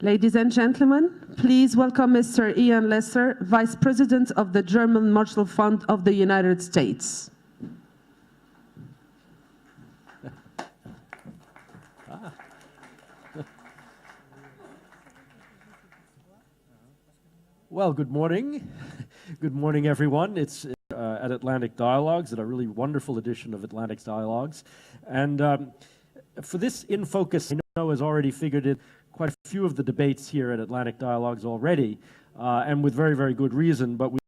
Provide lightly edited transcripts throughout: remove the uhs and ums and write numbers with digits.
Ladies and gentlemen, please welcome Mr. Ian Lesser, Vice President of the German Marshall Fund of the United States. Well, good morning. Good morning, everyone. It's at Atlantic Dialogues, at a really wonderful edition of Atlantic Dialogues. And for this In Focus, I know has already figured in quite a few of the debates here at Atlantic Dialogues already, and with very, very good reason, but we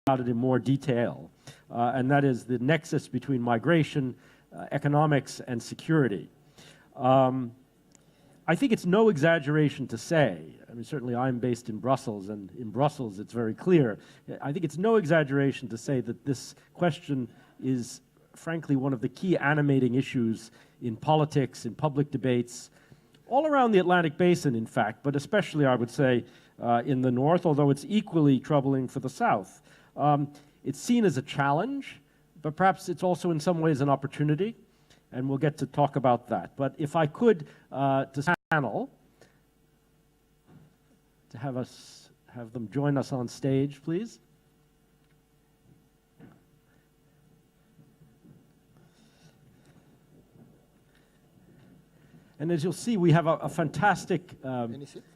about it in more detail, and that is the nexus between migration, economics, and security. I think it's no exaggeration to say, I mean, certainly I'm based in Brussels, and in Brussels it's very clear. I think it's no exaggeration to say that this question is, frankly, one of the key animating issues in politics, in public debates, all around the Atlantic Basin, in fact, but especially, I would say, in the north, although it's equally troubling for the south. It's seen as a challenge, but perhaps it's also in some ways an opportunity, and we'll get to talk about that. But if I could, to panel, to have them join us on stage, please. And as you'll see, we have a fantastic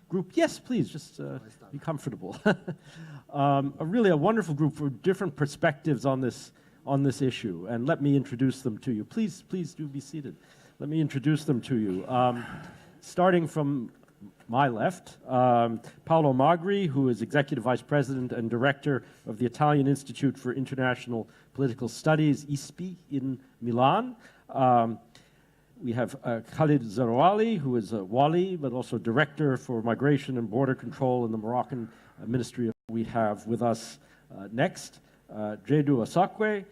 group. Yes, please, just be comfortable. Really a wonderful group for different perspectives on this issue. And let me introduce them to you. Please do be seated. Let me introduce them to you. Starting from my left, Paolo Magri, who is Executive Vice President and Director of the Italian Institute for International Political Studies, ISPI, in Milan. We have Khalid Zerouali, who is a Wali, but also Director for Migration and Border Control in the Moroccan Ministry. We have with us next Chiedu Osakwe,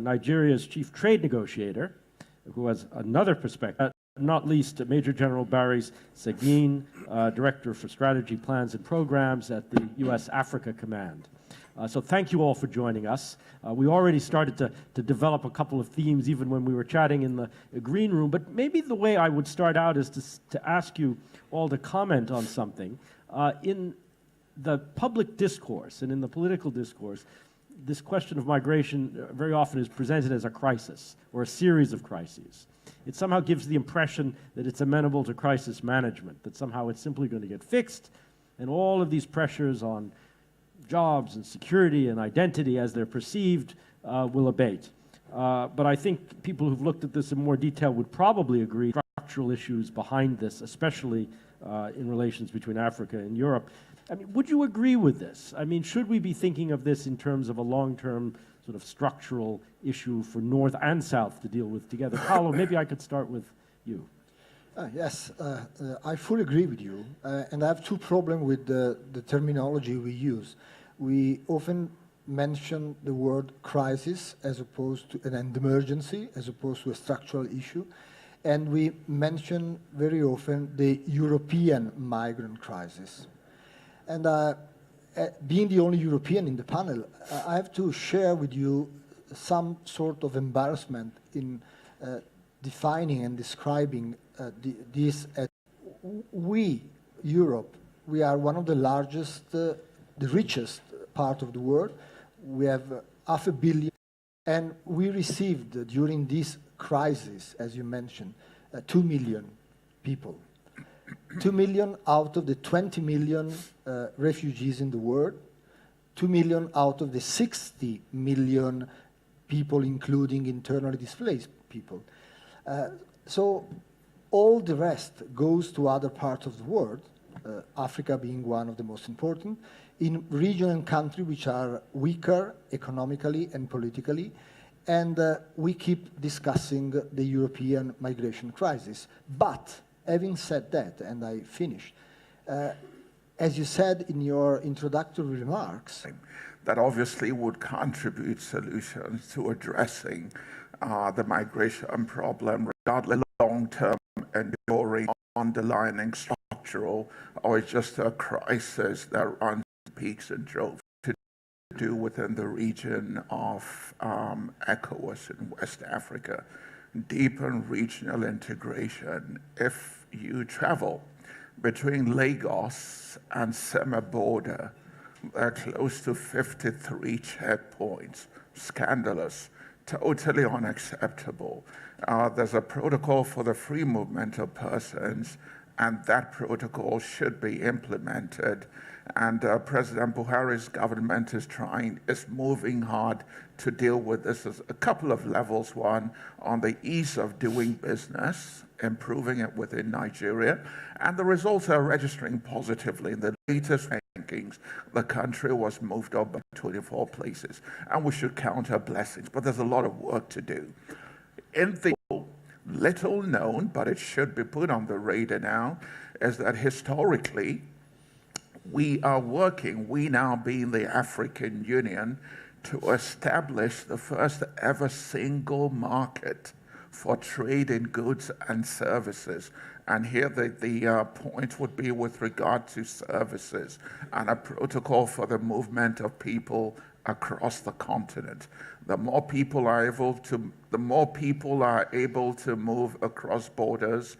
Nigeria's Chief Trade Negotiator, who has another perspective. Not least, Major General Barre's Seguin, Director for Strategy, Plans and Programs at the U.S. Africa Command. So thank you all for joining us. We already started to develop a couple of themes even when we were chatting in the green room, but maybe the way I would start out is to ask you all to comment on something. In the public discourse and in the political discourse, this question of migration very often is presented as a crisis or a series of crises. It somehow gives the impression that it's amenable to crisis management, that somehow it's simply going to get fixed, and all of these pressures on jobs and security and identity as they're perceived will abate. But I think people who've looked at this in more detail would probably agree structural issues behind this, especially in relations between Africa and Europe. I mean, would you agree with this? I mean, should we be thinking of this in terms of a long-term sort of structural issue for North and South to deal with together? Paolo, maybe I could start with you. Yes, I fully agree with you. And I have two problems with the terminology we use. We often mention the word crisis as opposed to an emergency, as opposed to a structural issue. And we mention very often the European migrant crisis. And being the only European in the panel, I have to share with you some sort of embarrassment in defining and describing this as we, Europe, we are one of the largest, the richest part of the world. We have 500 million, and we received during this crisis, as you mentioned, 2 million people. 2 million out of the 20 million refugees in the world, 2 million out of the 60 million people, including internally displaced people. So all the rest goes to other parts of the world, Africa being one of the most important, in regions and countries which are weaker economically and politically, and we keep discussing the European migration crisis. But having said that, and I finish, as you said in your introductory remarks, that obviously would contribute solutions to addressing the migration problem, regardless of long-term enduring, underlining, structural, or just a crisis that runs peaks and troughs to do within the region of ECOWAS in West Africa. Deepen regional integration. If you travel between Lagos and Sema border, there are close to 53 checkpoints. Scandalous, totally unacceptable. There's a protocol for the free movement of persons, and that protocol should be implemented. And President Buhari's government is moving hard to deal with this at a couple of levels. One, on the ease of doing business, improving it within Nigeria, and the results are registering positively. In the latest rankings, the country was moved up by 24 places, and we should count our blessings, but there's a lot of work to do. In the little known, but it should be put on the radar now, is that historically, we are working, we now being the African Union, to establish the first ever single market for trade in goods and services. And here the point would be with regard to services and a protocol for the movement of people across the continent. The more people are able to move across borders,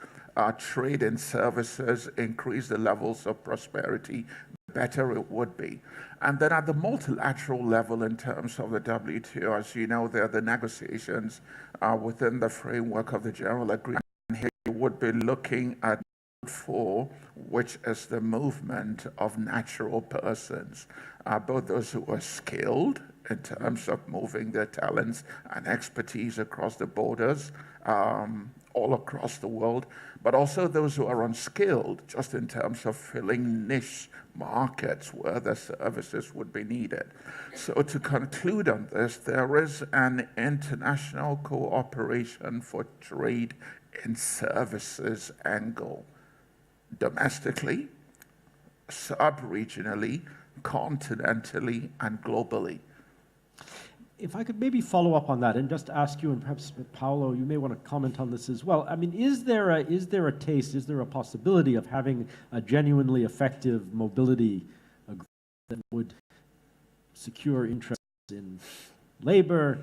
trade in services, increase the levels of prosperity, the better it would be. And then at the multilateral level, in terms of the WTO, as you know, there are the negotiations within the framework of the General Agreement. And here you would be looking at 4, which is the movement of natural persons, both those who are skilled in terms of moving their talents and expertise across the borders, all across the world, but also those who are unskilled, just in terms of filling niche markets where the services would be needed. So to conclude on this, there is an international cooperation for trade in services angle, domestically, sub-regionally, continentally, and globally. If I could maybe follow up on that and just ask you, and perhaps Paolo, you may want to comment on this as well. I mean, is there a possibility of having a genuinely effective mobility agreement that would secure interests in labor,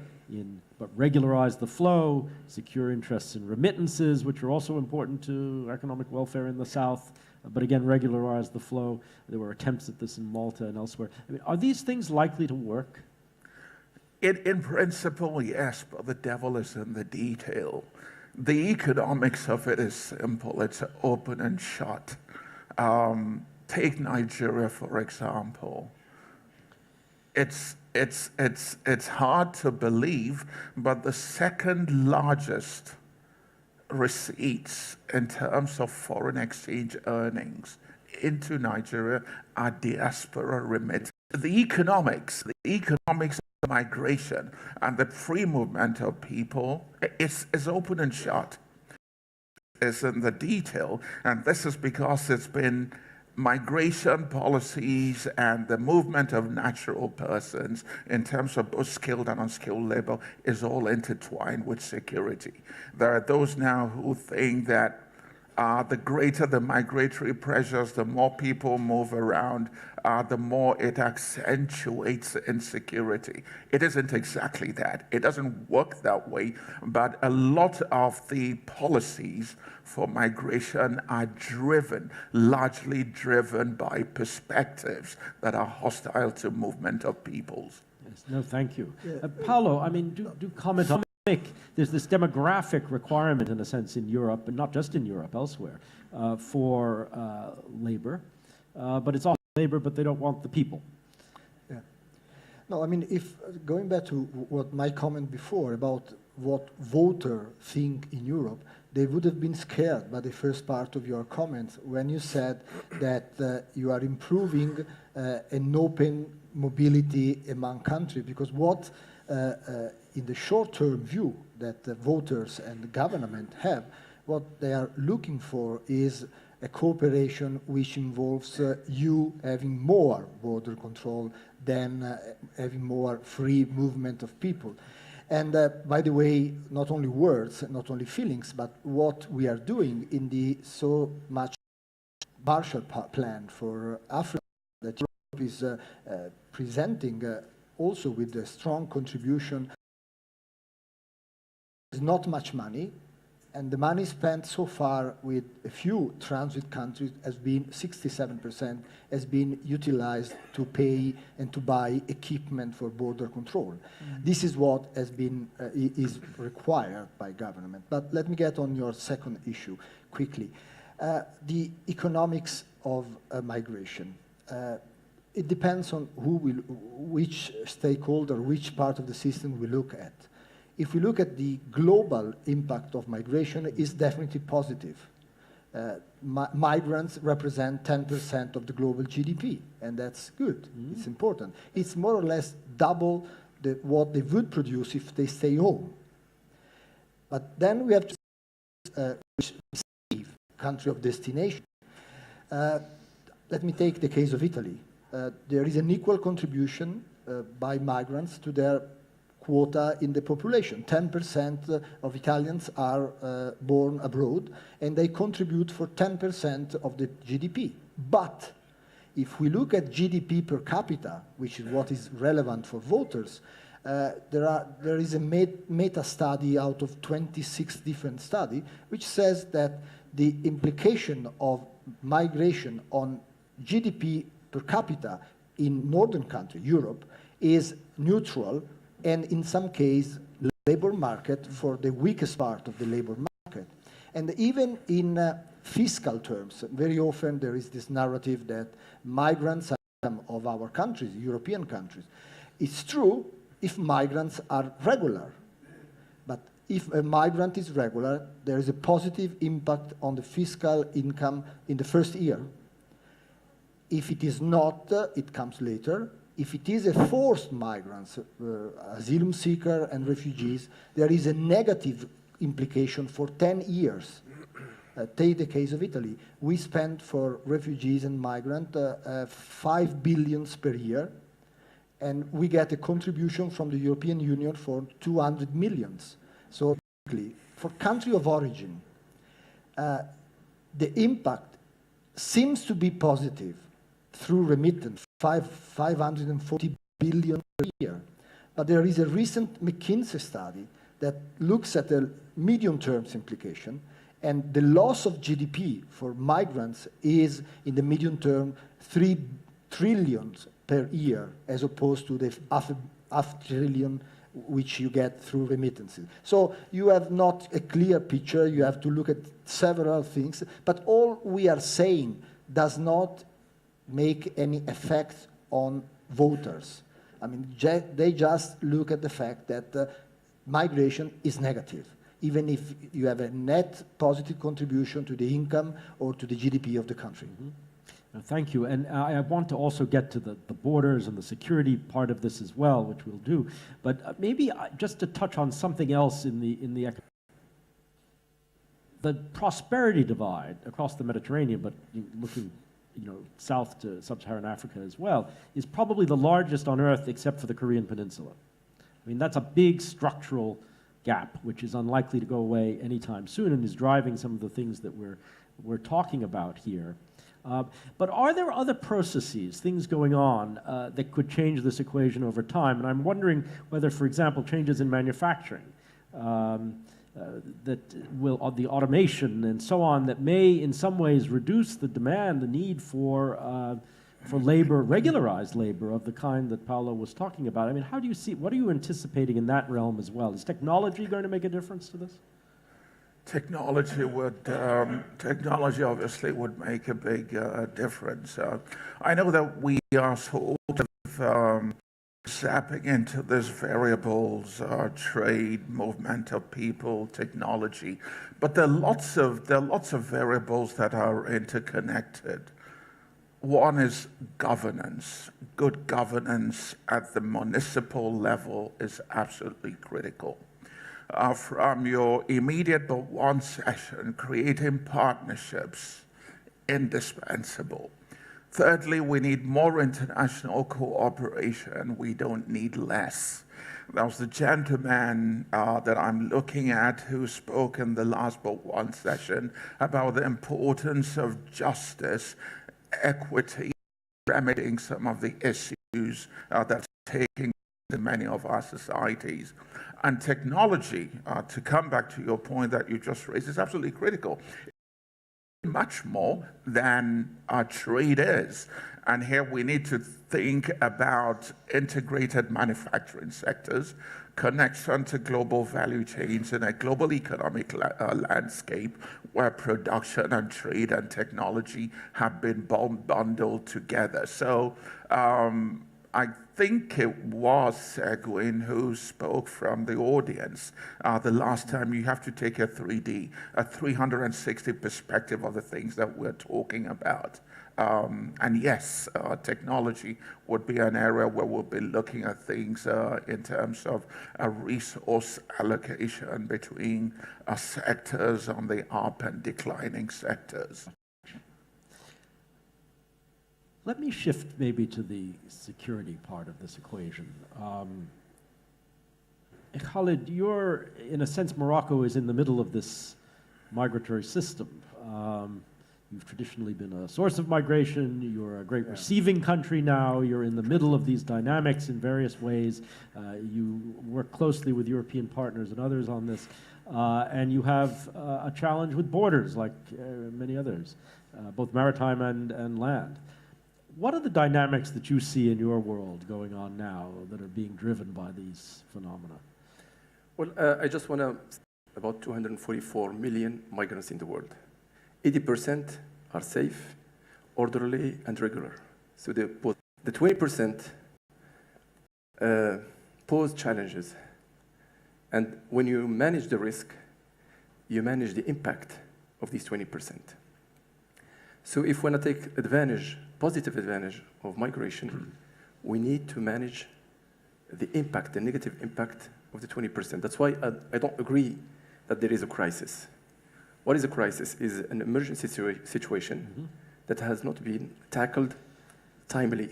but regularize the flow, secure interests in remittances, which are also important to economic welfare in the South, but again, regularize the flow? There were attempts at this in Malta and elsewhere. I mean, are these things likely to work? In principle, yes, but the devil is in the detail. The economics of it is simple. It's open and shut. Take Nigeria, for example. It's hard to believe, but the second largest receipts in terms of foreign exchange earnings into Nigeria are diaspora remittances. The economics of migration and the free movement of people is open and shut. It's in the detail, and this is because it's been migration policies and the movement of natural persons in terms of both skilled and unskilled labor is all intertwined with security. There are those now who think that the greater the migratory pressures, the more people move around, the more it accentuates insecurity. It isn't exactly that. It doesn't work that way, but a lot of the policies for migration are largely driven by perspectives that are hostile to movement of peoples. Yes, no, thank you. Paolo, I mean, do comment on there's this demographic requirement, in a sense, in Europe, and not just in Europe, elsewhere, for labor. But it's also labor, but they don't want the people. Yeah. No, I mean, if going back to what my comment before about what voters think in Europe, they would have been scared by the first part of your comments when you said that you are improving an open mobility among countries, because what in the short-term view that the voters and the government have, what they are looking for is a cooperation which involves you having more border control than having more free movement of people. And by the way, not only words, not only feelings, but what we are doing in the so much Marshall Plan for Africa that Europe is presenting also with a strong contribution. There's not much money, And the money spent so far with a few transit countries has been 67% has been utilized to pay and to buy equipment for border control. This is what has been is required by government. But let me get on your second issue quickly. The economics of migration. It depends on which stakeholder, which part of the system we look at. If we look at the global impact of migration, it's definitely positive. Migrants represent 10% of the global GDP, and that's good. It's important. It's more or less double what they would produce if they stay home. But then we have to receive country of destination. Let me take the case of Italy. There is an equal contribution by migrants to their quota in the population. 10% of Italians are born abroad, and they contribute for 10% of the GDP. But if we look at GDP per capita, which is what is relevant for voters, there is a meta study out of 26 different studies, which says that the implication of migration on GDP per capita in northern country, Europe, is neutral, and in some case, labor market for the weakest part of the labor market. And even in fiscal terms, very often there is this narrative that migrants are some of our countries, European countries. It's true if migrants are regular. But if a migrant is regular, there is a positive impact on the fiscal income in the first year. If it is not, it comes later. If it is a forced migrants, asylum seeker and refugees, there is a negative implication for 10 years. Take the case of Italy. We spend for refugees and migrants 5 billion per year, and we get a contribution from the European Union for 200 millions. So for country of origin, the impact seems to be positive through remittance, 540 billion per year. But there is a recent McKinsey study that looks at the medium-term implication, and the loss of GDP for migrants is, in the medium term, 3 trillion per year, as opposed to the half trillion which you get through remittances. So you have not a clear picture, you have to look at several things, but all we are saying does not make any effect on voters. I mean, they just look at the fact that migration is negative, even if you have a net positive contribution to the income or to the GDP of the country. Thank you. And I want to also get to the borders and the security part of this as well, which we'll do. But maybe just to touch on something else in the prosperity divide across the Mediterranean, but looking south to sub-Saharan Africa as well, is probably the largest on Earth except for the Korean Peninsula. I mean, that's a big structural gap, which is unlikely to go away anytime soon and is driving some of the things that we're talking about here. But are there other processes, things going on, that could change this equation over time? And I'm wondering whether, for example, changes in manufacturing, that will, the automation and so on, that may in some ways reduce the demand, the need for labor, regularized labor of the kind that Paolo was talking about. I mean, how do you see, what are you anticipating in that realm as well? Is technology going to make a difference to this? Technology obviously would make a big difference. I know that we are sort of zapping into these variables, trade, movement of people, technology, but there are lots of variables that are interconnected. One is governance. Good governance at the municipal level is absolutely critical. From your immediate but one session, creating partnerships, indispensable. Thirdly, we need more international cooperation. We don't need less. There was the gentleman that I'm looking at who spoke in the last but one session about the importance of justice, equity, remedying some of the issues that are taking in many of our societies. And technology, to come back to your point that you just raised, is absolutely critical. Much more than trade is. And here we need to think about integrated manufacturing sectors, connection to global value chains in a global economic landscape where production and trade and technology have been bundled together. So I think it was Seguin who spoke from the audience the last time. You have to take a 360 perspective of the things that we're talking about. And yes, technology would be an area where we'll be looking at things in terms of a resource allocation between sectors on the up and declining sectors. Let me shift maybe to the security part of this equation. Khalid, you're, in a sense, Morocco is in the middle of this migratory system. You've traditionally been a source of migration. You're a great receiving country now. You're in the middle of these dynamics in various ways. You work closely with European partners and others on this. And you have a challenge with borders, like many others, both maritime and land. What are the dynamics that you see in your world going on now that are being driven by these phenomena? Well, I just want to, about 244 million migrants in the world. 80% are safe, orderly, and regular. So the 20% pose challenges. And when you manage the risk, you manage the impact of these 20%. So if we want to take advantage, positive advantage of migration, we need to manage the impact, the negative impact of the 20%. That's why I don't agree that there is a crisis. What is a crisis? Is an emergency situation that has not been tackled timely.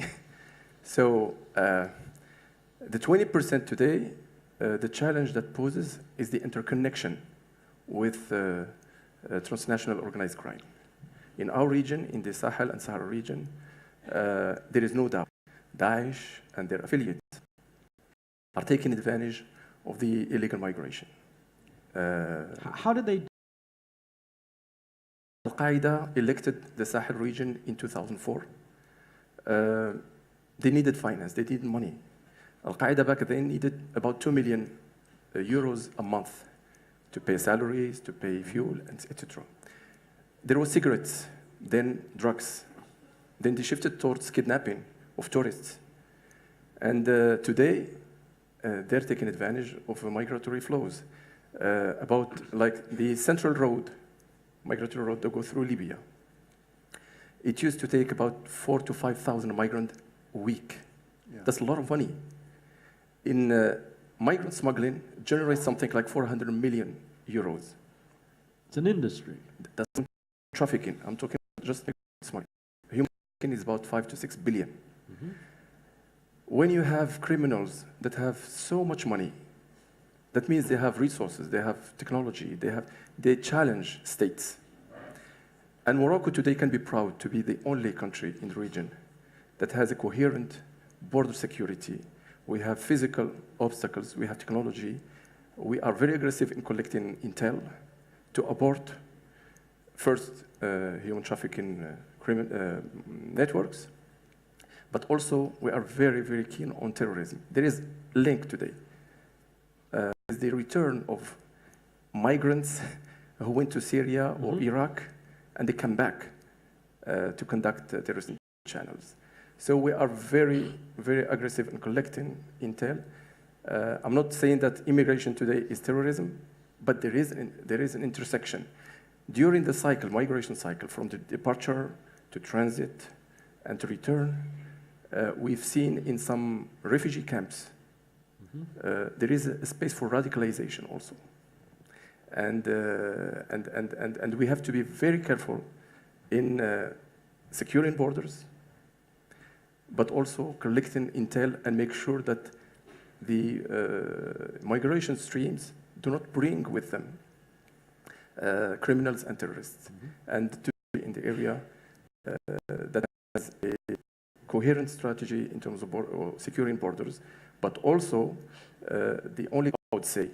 So the 20% today, the challenge that poses is the interconnection with transnational organized crime. In our region, in the Sahel and Sahara region, there is no doubt Daesh and their affiliates are taking advantage of the illegal migration. How did they? Al-Qaeda elected the Sahel region in 2004. They needed finance, they needed money. Al-Qaeda back then needed about 2 million euros a month to pay salaries, to pay fuel, etc. There was cigarettes, then drugs. Then they shifted towards kidnapping of tourists. And today, they're taking advantage of migratory flows. About like the central road, migratory road that go through Libya. It used to take about 4,000 to 5,000 migrants a week. Yeah. That's a lot of money. In migrant smuggling, generates something like 400 million euros. It's an industry. That's trafficking. I'm talking just smuggling. Human trafficking is about 5 to 6 billion. When you have criminals that have so much money, that means they have resources, they have technology, they challenge states. And Morocco today can be proud to be the only country in the region that has a coherent border security. We have physical obstacles, we have technology. We are very aggressive in collecting intel to abort first human trafficking networks, but also we are very, very keen on terrorism. There is a link today. The return of migrants who went to Syria or Iraq, and they come back to conduct terrorism channels. So we are very, very aggressive in collecting intel. I'm not saying that immigration today is terrorism, but there is an intersection. During the cycle, migration cycle, from the departure to transit and to return, we've seen in some refugee camps, there is a space for radicalization also. And we have to be very careful in securing borders, but also collecting intel and make sure that the migration streams do not bring with them criminals and terrorists. And to be in the area that has a coherent strategy in terms of securing borders, but also the only, I would say,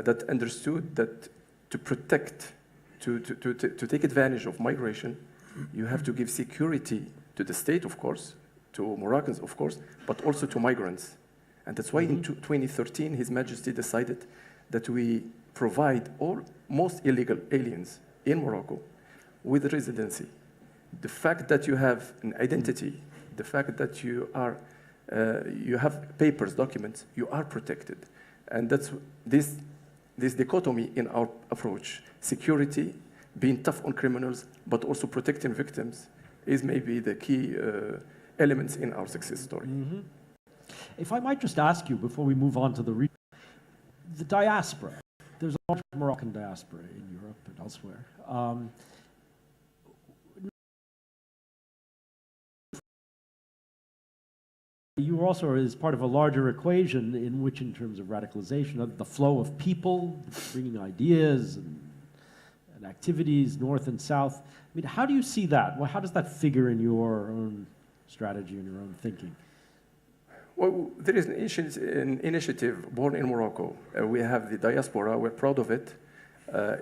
that understood that to protect, to take advantage of migration, you have to give security to the state, of course, to Moroccans, of course, but also to migrants. And that's why in 2013, His Majesty decided that we provide most illegal aliens in Morocco with residency. The fact that you have an identity, the fact that you have papers, documents, you are protected. And that's this dichotomy in our approach. Security, being tough on criminals, but also protecting victims is maybe the key elements in our success story. If I might just ask you, before we move on to the diaspora, there's a large Moroccan diaspora in Europe and elsewhere. You also is part of a larger equation in which, in terms of radicalization, the flow of people, bringing ideas and activities north and south. I mean, how do you see that? Well, how does that figure in your own strategy and your own thinking? Well, there is an initiative born in Morocco. We have the diaspora. We're proud of it.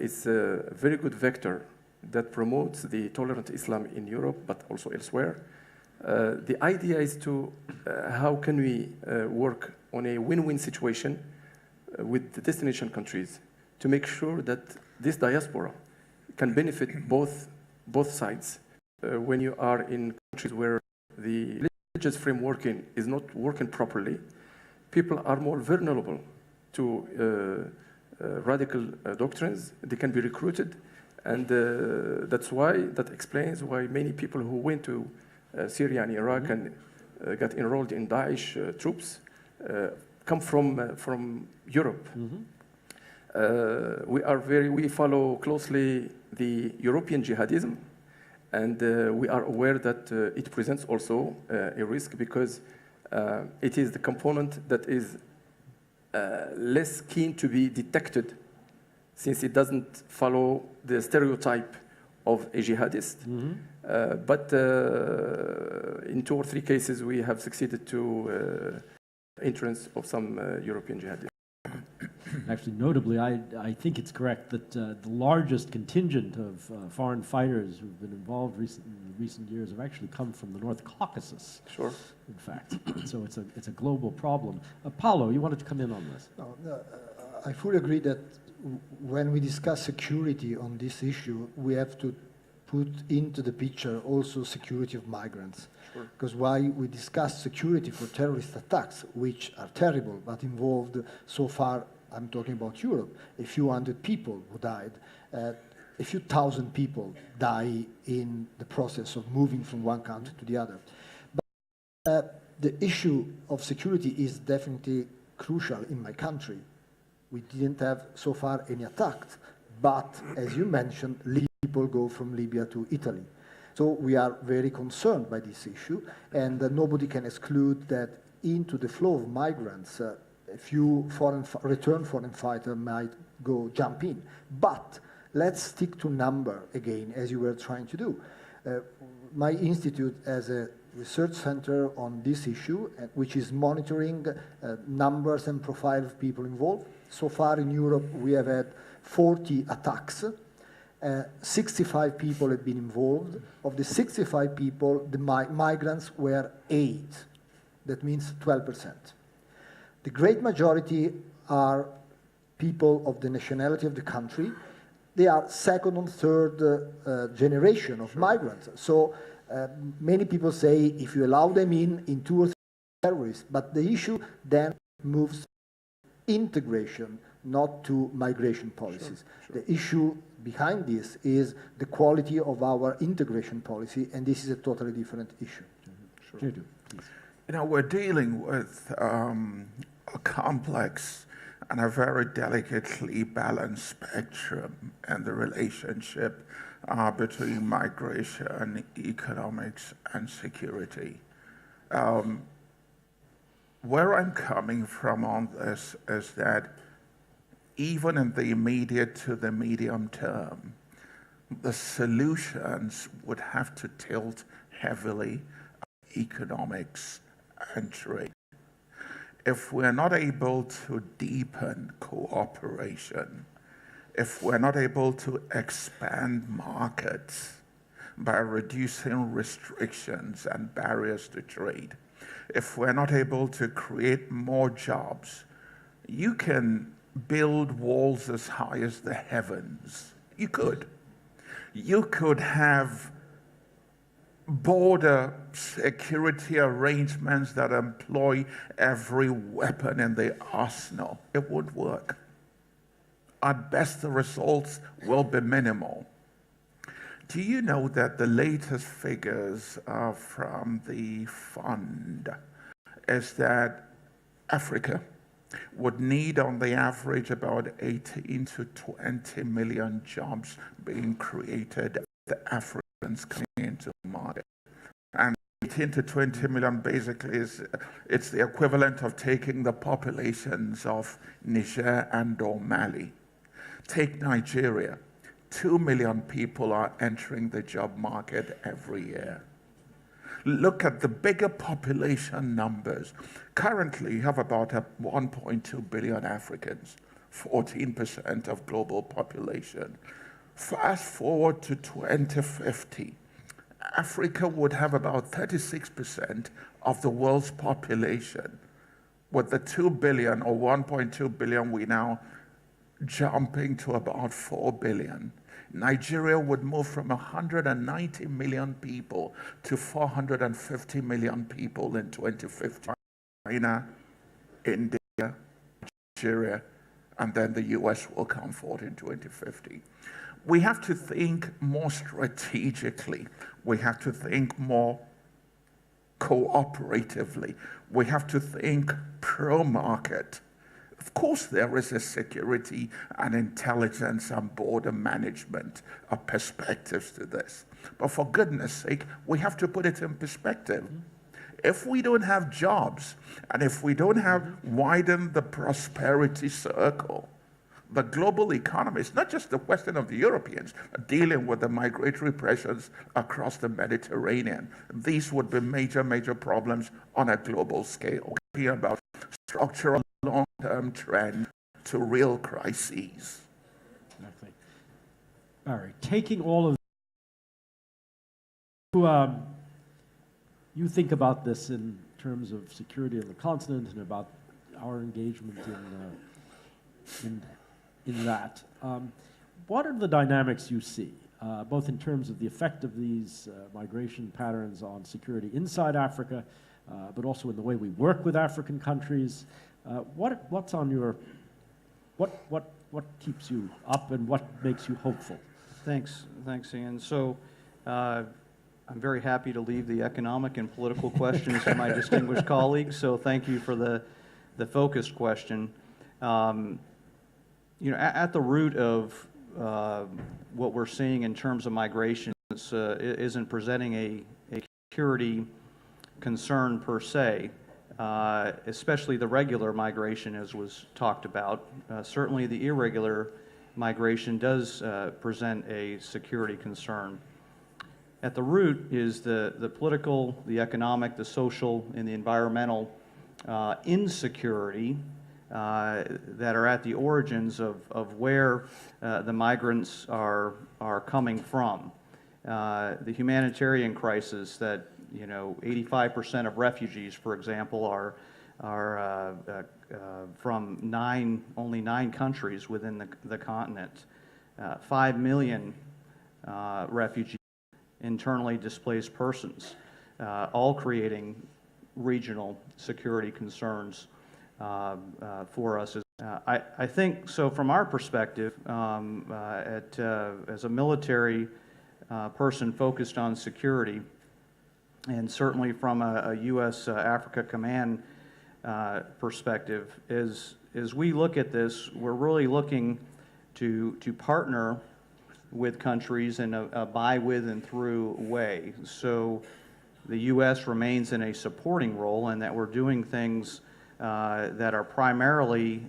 It's a very good vector that promotes the tolerant Islam in Europe, but also elsewhere. The idea is to how can we work on a win-win situation with the destination countries to make sure that this diaspora can benefit both sides. When you are in countries where the religious framework is not working properly, people are more vulnerable to radical doctrines. They can be recruited, and that explains why many people who went to Syria and Iraq and got enrolled in Daesh troops come from Europe. We follow closely the European jihadism, and we are aware that it presents also a risk because it is the component that is less keen to be detected, since it doesn't follow the stereotype of a jihadist. But in 2 or 3 cases, we have succeeded to entrance of some European jihadists. Actually, notably, I think it's correct that the largest contingent of foreign fighters who've been involved in recent years have actually come from the North Caucasus. Sure. In fact, so it's a global problem. Paolo, you wanted to come in on this? No, I fully agree that when we discuss security on this issue, we have to put into the picture also security of migrants. Sure. Because while we discuss security for terrorist attacks, which are terrible, but involved so far, I'm talking about Europe, a few hundred people who died, a few thousand people die in the process of moving from one country to the other. But the issue of security is definitely crucial in my country. We didn't have so far any attacks, but as you mentioned, people go from Libya to Italy. So we are very concerned by this issue, and nobody can exclude that into the flow of migrants, a few return foreign fighters might jump in. But let's stick to number again, as you were trying to do. My institute has a research center on this issue, which is monitoring numbers and profile of people involved. So far in Europe, we have had 40 attacks. 65 people have been involved. Of the 65 people, the migrants were 8. That means 12%. The great majority are people of the nationality of the country. They are second and third generation of migrants. So many people say if you allow them in 2 or 3 terrorists, but the issue then moves integration, not to migration policies. Sure. The issue behind this is the quality of our integration policy, and this is a totally different issue. Sure. Chiedu, please. You know, we're dealing with a complex and a very delicately balanced spectrum and the relationship between migration, economics, and security. Where I'm coming from on this is that even in the immediate to the medium term, the solutions would have to tilt heavily on economics and trade. if we're not able to deepen cooperation, if we're not able to expand markets by reducing restrictions and barriers to trade, if we're not able to create more jobs, you can build walls as high as the heavens. You could. You could have border security arrangements that employ every weapon in the arsenal. It would work. At best, the results will be minimal. Do you know that the latest figures from the fund is that Africa would need on the average about 18 to 20 million jobs being created as the Africans coming into the market. And 18 to 20 million basically it's the equivalent of taking the populations of Niger and or Mali. Take Nigeria. 2 million people are entering the job market every year. Look at the bigger population numbers. Currently, you have about 1.2 billion Africans, 14% of global population. Fast forward to 2050, Africa would have about 36% of the world's population. With the 2 billion or 1.2 billion, we now jumping to about 4 billion. Nigeria would move from 190 million people to 450 million people in 2050. China, India, Nigeria, and then the US will come forward in 2050. We have to think more strategically. We have to think more cooperatively. We have to think pro-market. Of course, there is a security and intelligence and border management perspectives to this. But for goodness sake, we have to put it in perspective. If we don't have jobs, and if we don't have widened the prosperity circle, the global economy, it's not just the Western of the Europeans dealing with the migratory pressures across the Mediterranean. These would be major, major problems on a global scale. We're talking about structural long-term trend to real crises. Exactly. Barre, taking all of you think about this in terms of security on the continent and about our engagement in that. What are the dynamics you see, both in terms of the effect of these migration patterns on security inside Africa, but also in the way we work with African countries? What's on your, what keeps you up and what makes you hopeful? Thanks, Ian. So I'm very happy to leave the economic and political questions to my distinguished colleagues. So thank you for the focused question. You know, at the root of what we're seeing in terms of migration isn't presenting a security concern per se. Especially the regular migration, as was talked about. Certainly the irregular migration does present a security concern. At the root is the political, the economic, the social, and the environmental insecurity that are at the origins of where the migrants are coming from. The humanitarian crisis that, you know, 85% of refugees, for example, are from only nine countries within the continent. 5 million refugees, internally displaced persons, all creating regional security concerns for us. I think so. From our perspective, as a military person focused on security, and certainly from a U.S. Africa Command perspective, as we look at this, we're really looking to partner with countries in a by, with, and through way. So the U.S. remains in a supporting role, and that we're doing things that are primarily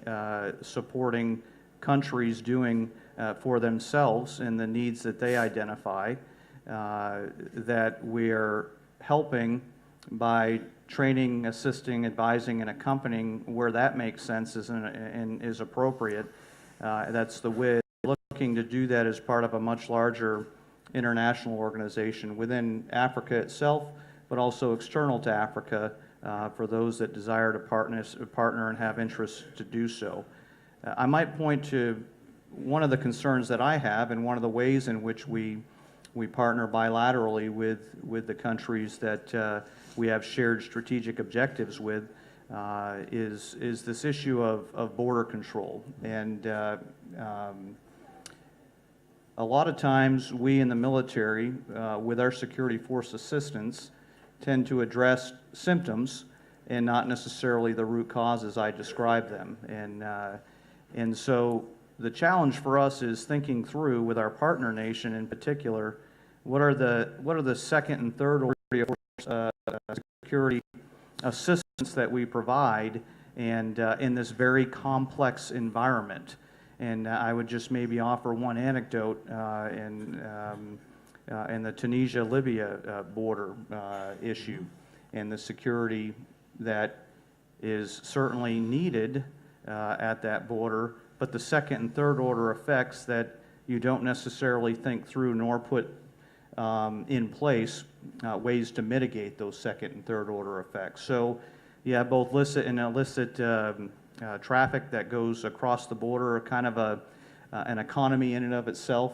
supporting countries doing for themselves and the needs that they identify, that we're helping by training, assisting, advising, and accompanying where that makes sense and is appropriate. That's the WID. Looking to do that as part of a much larger international organization within Africa itself, but also external to Africa for those that desire to partner and have interest to do so. I might point to one of the concerns that I have, and one of the ways in which we partner bilaterally with the countries that we have shared strategic objectives with, is this issue of border control. And a lot of times we in the military, with our security force assistance, tend to address symptoms and not necessarily the root causes I described them. And so the challenge for us is thinking through with our partner nation in particular, what are the second and third order security assistance that we provide, and in this very complex environment. And I would just maybe offer one anecdote in the Tunisia-Libya border issue, and the security that is certainly needed at that border, but the second and third order effects that you don't necessarily think through nor put in place ways to mitigate those second and third order effects. So yeah, both licit and illicit traffic that goes across the border are kind of an economy in and of itself.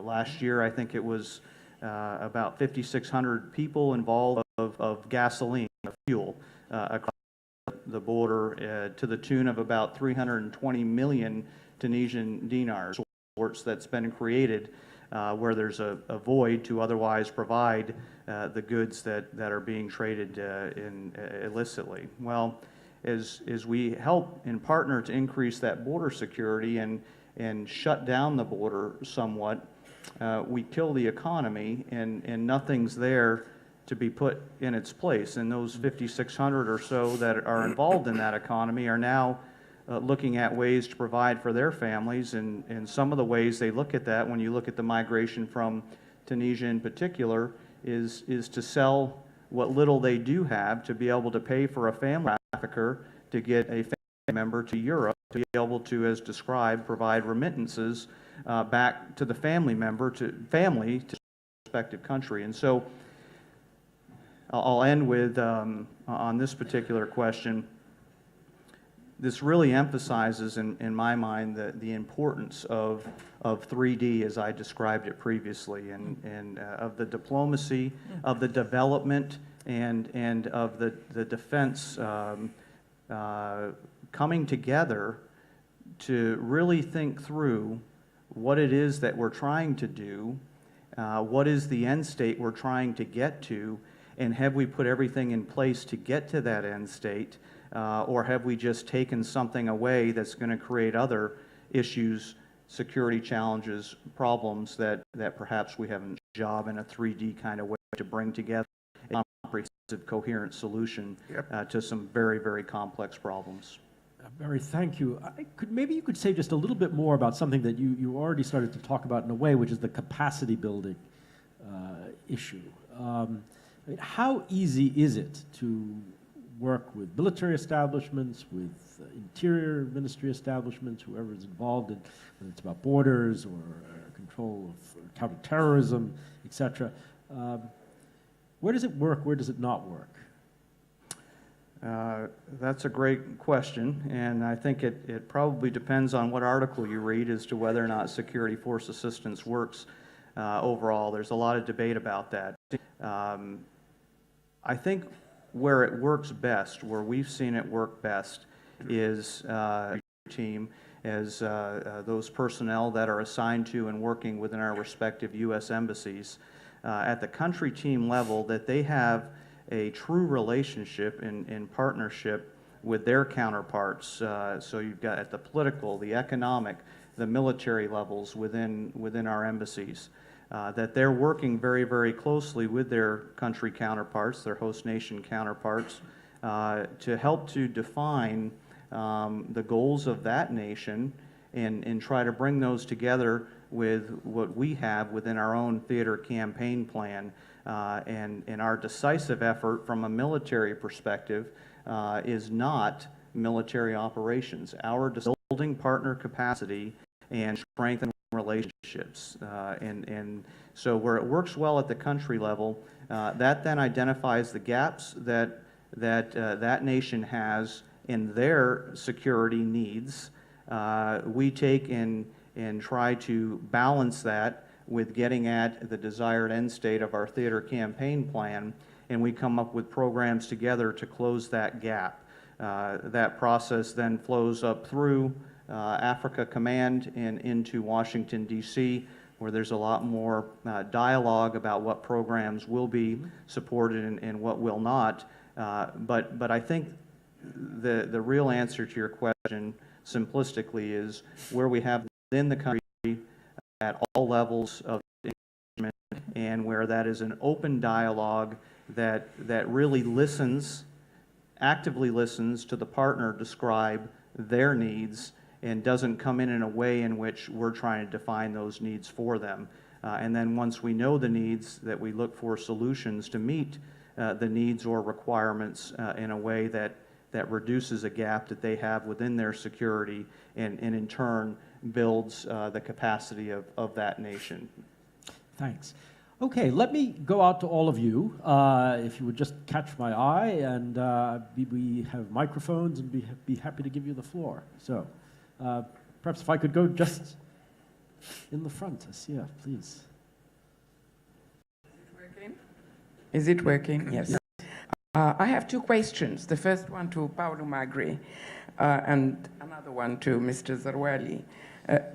Last year, I think it was about 5,600 people involved of gasoline, of fuel, across the border to the tune of about 320 million Tunisian dinars that's been created where there's a void to otherwise provide the goods that are being traded illicitly. Well, as we help and partner to increase that border security and shut down the border somewhat, we kill the economy, and nothing's there to be put in its place. And those 5,600 or so that are involved in that economy are now looking at ways to provide for their families. And some of the ways they look at that, when you look at the migration from Tunisia in particular, is to sell what little they do have to be able to pay for a family trafficker to get a family member to Europe, to be able to, as described, provide remittances back to the family member, to the respective country. And so I'll end with, on this particular question, this really emphasizes, in my mind, the importance of 3D as I described it previously, and of the diplomacy, of the development, and of the defense coming together to really think through what it is that we're trying to do, what is the end state we're trying to get to, and have we put everything in place to get to that end state, or have we just taken something away that's going to create other issues, security challenges, problems that perhaps we haven't job in a 3D kind of way to bring together a comprehensive, coherent solution to some very, very complex problems. Barry, thank you. Maybe you could say just a little bit more about something that you already started to talk about in a way, which is the capacity building issue. How easy is it to work with military establishments, with interior ministry establishments, whoever is involved in, whether it's about borders or control of counterterrorism, etc. Where does it work? Where does it not work? That's a great question, and I think it probably depends on what article you read as to whether or not security force assistance works overall. There's a lot of debate about that. I think where it works best, where we've seen it work best, is team as those personnel that are assigned to and working within our respective U.S. embassies at the country team level, that they have a true relationship and partnership with their counterparts. So you've got at the political, the economic, the military levels within our embassies. That they're working very, very closely with their country counterparts, their host nation counterparts, to help to define the goals of that nation and try to bring those together with what we have within our own theater campaign plan, and our decisive effort from a military perspective is not military operations. Our building partner capacity and strengthening relationships. And so where it works well at the country level, that then identifies the gaps that nation has in their security needs. We take and try to balance that with getting at the desired end state of our theater campaign plan, and we come up with programs together to close that gap. That process then flows up through Africa Command and into Washington, D.C., where there's a lot more dialogue about what programs will be supported and what will not. But I think the real answer to your question, simplistically, is where we have within the country at all levels of engagement, and where that is an open dialogue that really actively listens to the partner describe their needs and doesn't come in a way in which we're trying to define those needs for them. And then once we know the needs, that we look for solutions to meet the needs or requirements in a way that reduces a gap that they have within their security, and in turn builds the capacity of that nation. Thanks. Okay, let me go out to all of you. If you would just catch my eye, and we have microphones and be happy to give you the floor. So perhaps if I could go just in the front, Asia, please. Is it working? Yes. I have two questions. The first one to Paolo Magri and another one to Mr. Zerouali.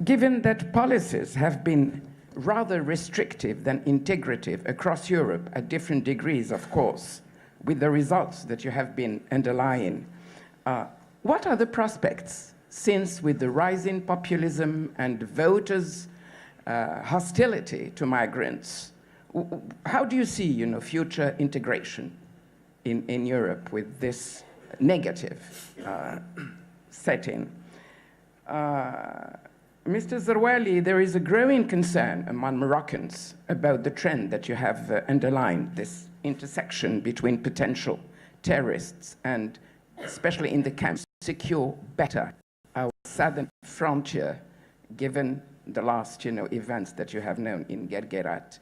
Given that policies have been rather restrictive than integrative across Europe at different degrees, of course, with the results that you have been underlying, what are the prospects, since with the rising populism and voters' hostility to migrants, how do you see, future integration in Europe with this negative setting? Mr. Zerouali, there is a growing concern among Moroccans about the trend that you have underlined, this intersection between potential terrorists and, especially in the camps, secure better our southern frontier, given the last, events that you have known in Gergerat.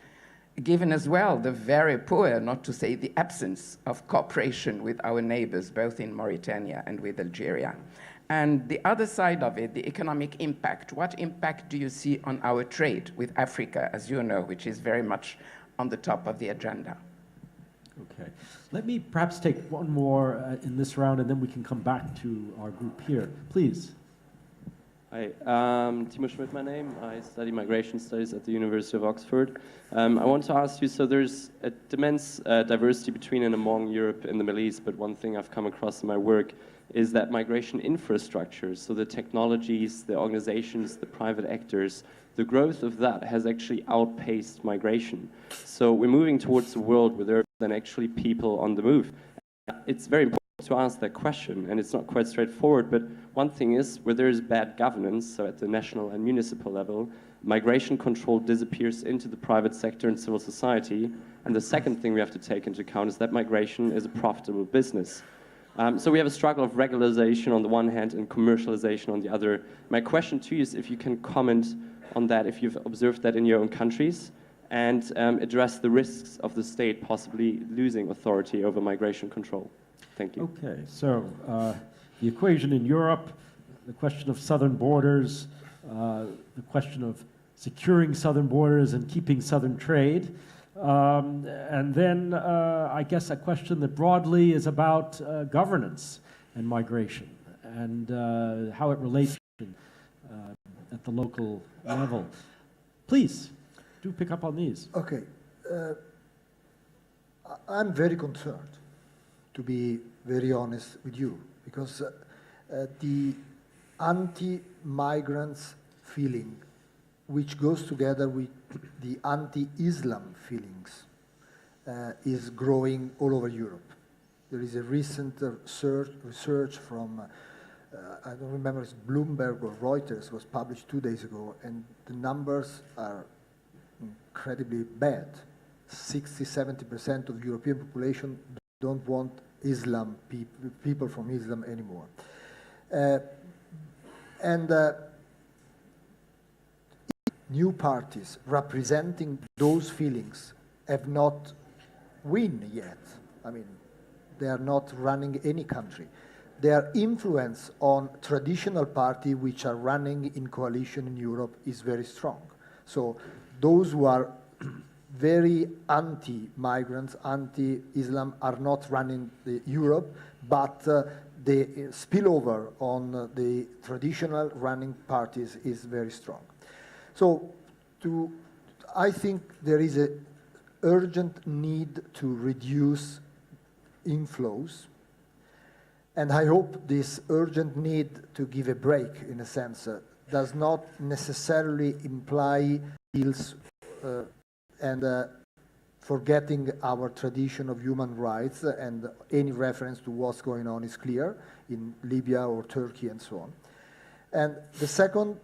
Given as well the very poor, not to say the absence of cooperation with our neighbors, both in Mauritania and with Algeria. And the other side of it, the economic impact. What impact do you see on our trade with Africa, as you know, which is very much on the top of the agenda? Okay. Let me perhaps take one more in this round, and then we can come back to our group here. Please. Hi, Timo Schmidt, my name. I study migration studies at the University of Oxford. I want to ask you, so there's an immense diversity between and among Europe and the Middle East, but one thing I've come across in my work is that migration infrastructure, so the technologies, the organizations, the private actors, the growth of that has actually outpaced migration. So we're moving towards a world where there are then actually people on the move. It's very important to ask that question, and it's not quite straightforward, but one thing is, where there is bad governance, so at the national and municipal level, migration control disappears into the private sector and civil society, and the second thing we have to take into account is that migration is a profitable business. So we have a struggle of regularization on the one hand and commercialization on the other. My question to you is if you can comment on that, if you've observed that in your own countries, and address the risks of the state possibly losing authority over migration control. Thank you. Okay, so the equation in Europe, the question of southern borders, the question of securing southern borders and keeping southern trade, and then I guess a question that broadly is about governance and migration and how it relates at the local level. Please, do pick up on these. Okay. I'm very concerned, to be very honest with you, because the anti-migrants feeling, which goes together with the anti-Islam feelings, is growing all over Europe. There is a recent research from I don't remember if it's Bloomberg or Reuters, was published 2 days ago, and the numbers are incredibly bad. 60–70% of the European population don't want Islam, people from Islam anymore. New parties representing those feelings have not win yet. I mean, they are not running any country. Their influence on traditional parties which are running in coalition in Europe is very strong. So those who are very anti-migrants, anti-Islam are not running Europe, but the spillover on the traditional running parties is very strong. So I think there is an urgent need to reduce inflows. And I hope this urgent need to give a break, in a sense, does not necessarily imply deals and forgetting our tradition of human rights, and any reference to what's going on is clear in Libya or Turkey and so on. And the second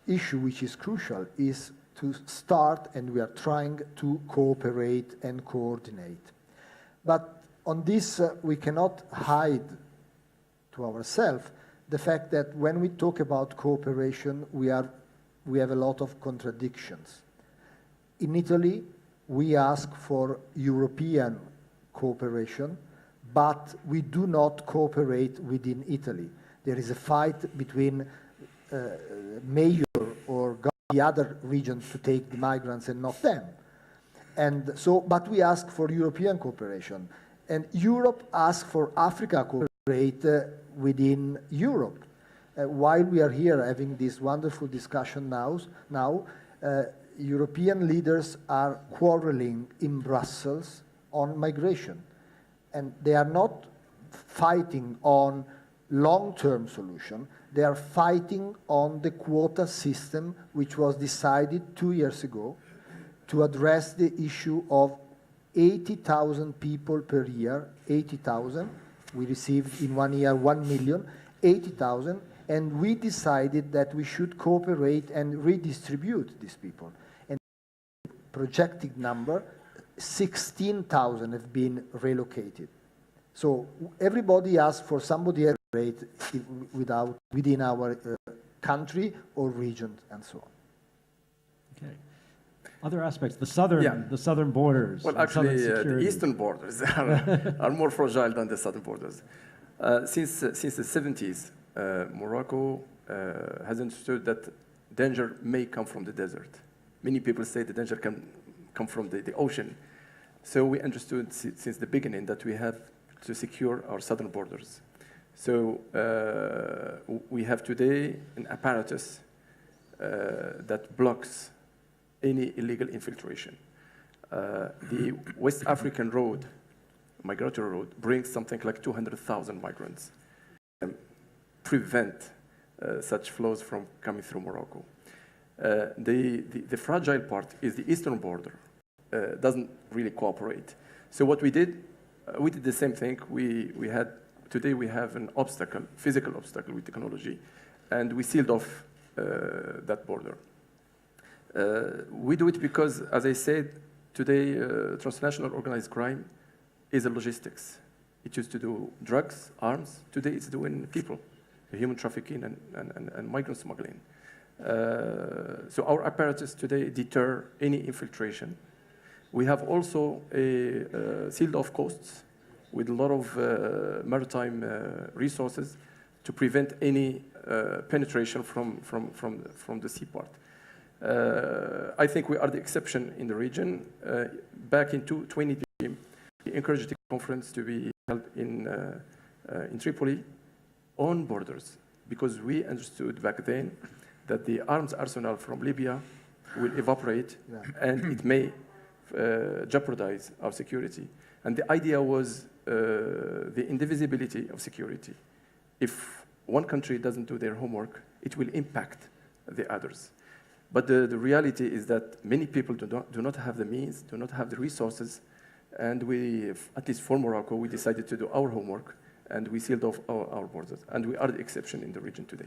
issue, which is crucial, is to start, and we are trying to cooperate and coordinate. But on this, we cannot hide to ourselves the fact that when we talk about cooperation, we have a lot of contradictions. In Italy, we ask for European cooperation, but we do not cooperate within Italy. There is a fight between mayor or the other regions to take the migrants and not them. And so, but we ask for European cooperation. And Europe asks for Africa to cooperate within Europe. While we are here having this wonderful discussion now, European leaders are quarreling in Brussels on migration. And they are not fighting on long-term solution. They are fighting on the quota system, which was decided 2 years ago to address the issue of 80,000 people per year, 80,000. We received in 1 year 1 million, 80,000, and we decided that we should cooperate and redistribute these people. And the projected number, 16,000 have been relocated. So everybody asks for somebody else to operate within our country or region and so on. Okay. Other aspects, the southern borders. Well, actually, the eastern borders are more fragile than the southern borders. Since the 70s, Morocco has understood that danger may come from the desert. Many people say the danger can come from the ocean. So we understood since the beginning that we have to secure our southern borders. So we have today an apparatus that blocks any illegal infiltration. The West African road, migratory road, brings something like 200,000 migrants and prevent such flows from coming through Morocco. The fragile part is the eastern border, doesn't really cooperate. So what we did the same thing. Today we have an obstacle, physical obstacle with technology, and we sealed off that border. We do it because, as I said, today transnational organized crime is a logistics. It used to do drugs, arms. Today it's doing people, human trafficking and migrant smuggling. So our apparatus today deter any infiltration. We have also a sealed off coasts with a lot of maritime resources to prevent any penetration from the sea part. I think we are the exception in the region. Back in 2020, we encouraged the conference to be held in Tripoli on borders, because we understood back then that the arms arsenal from Libya will evaporate, and it may jeopardize our security. And the idea was the indivisibility of security. If one country doesn't do their homework, it will impact the others. But the reality is that many people do not have the means, do not have the resources, and we, at least for Morocco, we decided to do our homework and we sealed off our borders, and we are the exception in the region today.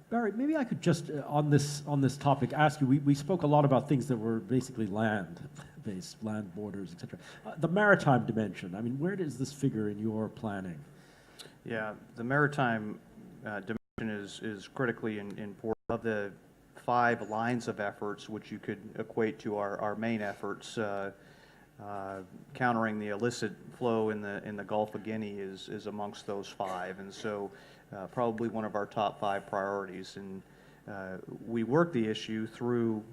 Barry, maybe I could just, on this topic, ask you, we spoke a lot about things that were basically land-based, land borders, etc. The maritime dimension, I mean, where does this figure in your planning? Yeah, the maritime dimension is critically important. Of the 5 lines of efforts, which you could equate to our main efforts, countering the illicit flow in the Gulf of Guinea is amongst those 5, and so probably one of our top 5 priorities. And we work the issue through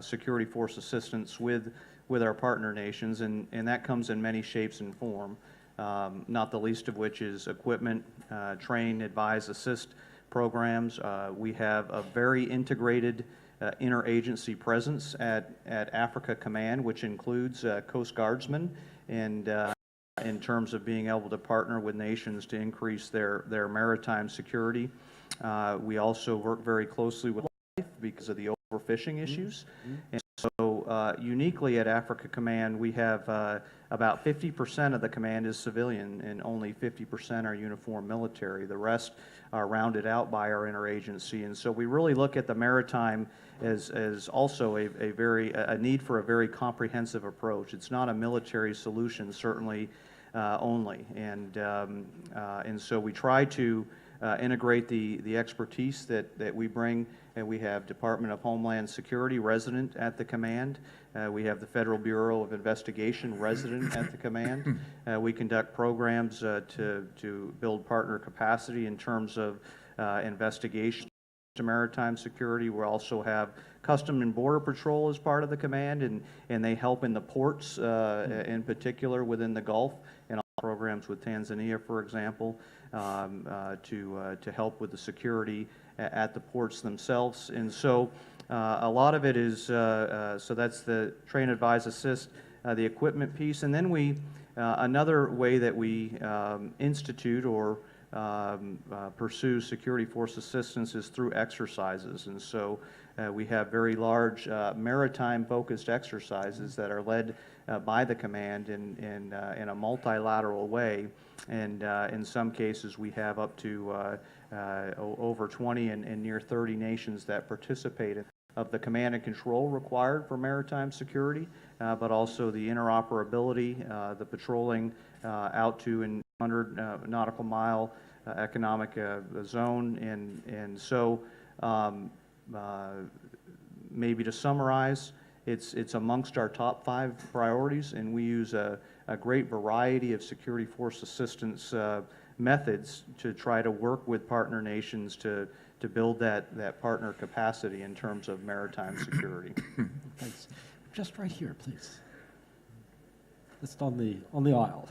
security force assistance with our partner nations, and that comes in many shapes and form, not the least of which is equipment, train, advise, assist programs. We have a very integrated interagency presence at Africa Command, which includes Coast Guardsmen, and in terms of being able to partner with nations to increase their maritime security. We also work very closely with life because of the overfishing issues. And so uniquely at Africa Command, we have about 50% of the command is civilian and only 50% are uniformed military. The rest are rounded out by our interagency. And so we really look at the maritime as also a need for a very comprehensive approach. It's not a military solution, certainly only. And so we try to integrate the expertise that we bring. And we have Department of Homeland Security resident at the command. We have the Federal Bureau of Investigation resident at the command. We conduct programs to build partner capacity in terms of investigation to maritime security. We also have Custom and Border Patrol as part of the command, and they help in the ports, in particular within the Gulf, and programs with Tanzania, for example, to help with the security at the ports themselves. And so a lot of it is, so that's the train, advise, assist, the equipment piece. And then we, another way that we institute or pursue security force assistance is through exercises. And so we have very large maritime-focused exercises that are led by the command in a multilateral way. And in some cases, we have up to over 20 and near 30 nations that participate in of the command and control required for maritime security, but also the interoperability, the patrolling out to 100 nautical mile economic zone. And so maybe to summarize, it's amongst our top 5 priorities, and we use a great variety of security force assistance methods to try to work with partner nations to build that partner capacity in terms of maritime security. Thanks. Just right here, please. Just on the aisle.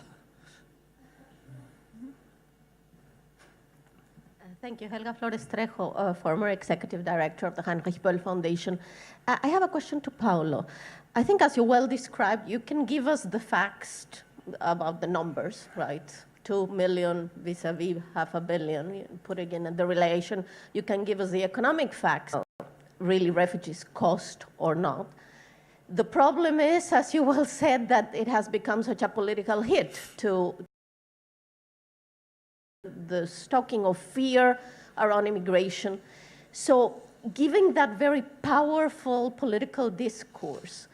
Thank you. Helga Flores Trejo, former executive director of the Heinrich Böll Foundation. I have a question to Paolo. I think as you well described, you can give us the facts about the numbers, right? 2 million vis-a-vis 500 million, putting in the relation. You can give us the economic facts, really refugees cost or not. The problem is, as you well said, that it has become such a political hit to the stoking of fear around immigration. So giving that very powerful political discourse,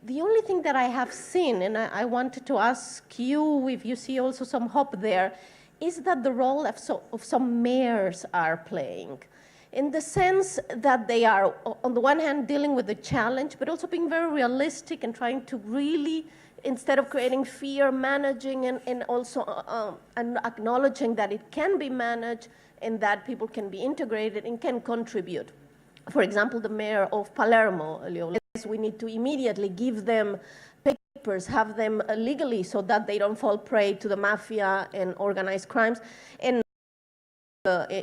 the only thing that I have seen, and I wanted to ask you if you see also some hope there, is that the role of some mayors are playing, in the sense that they are, on the one hand, dealing with the challenge, but also being very realistic and trying to really, instead of creating fear, managing and also and acknowledging that it can be managed and that people can be integrated and can contribute. For example, the mayor of Palermo, we need to immediately give them papers, have them legally so that they don't fall prey to the mafia and organized crimes. And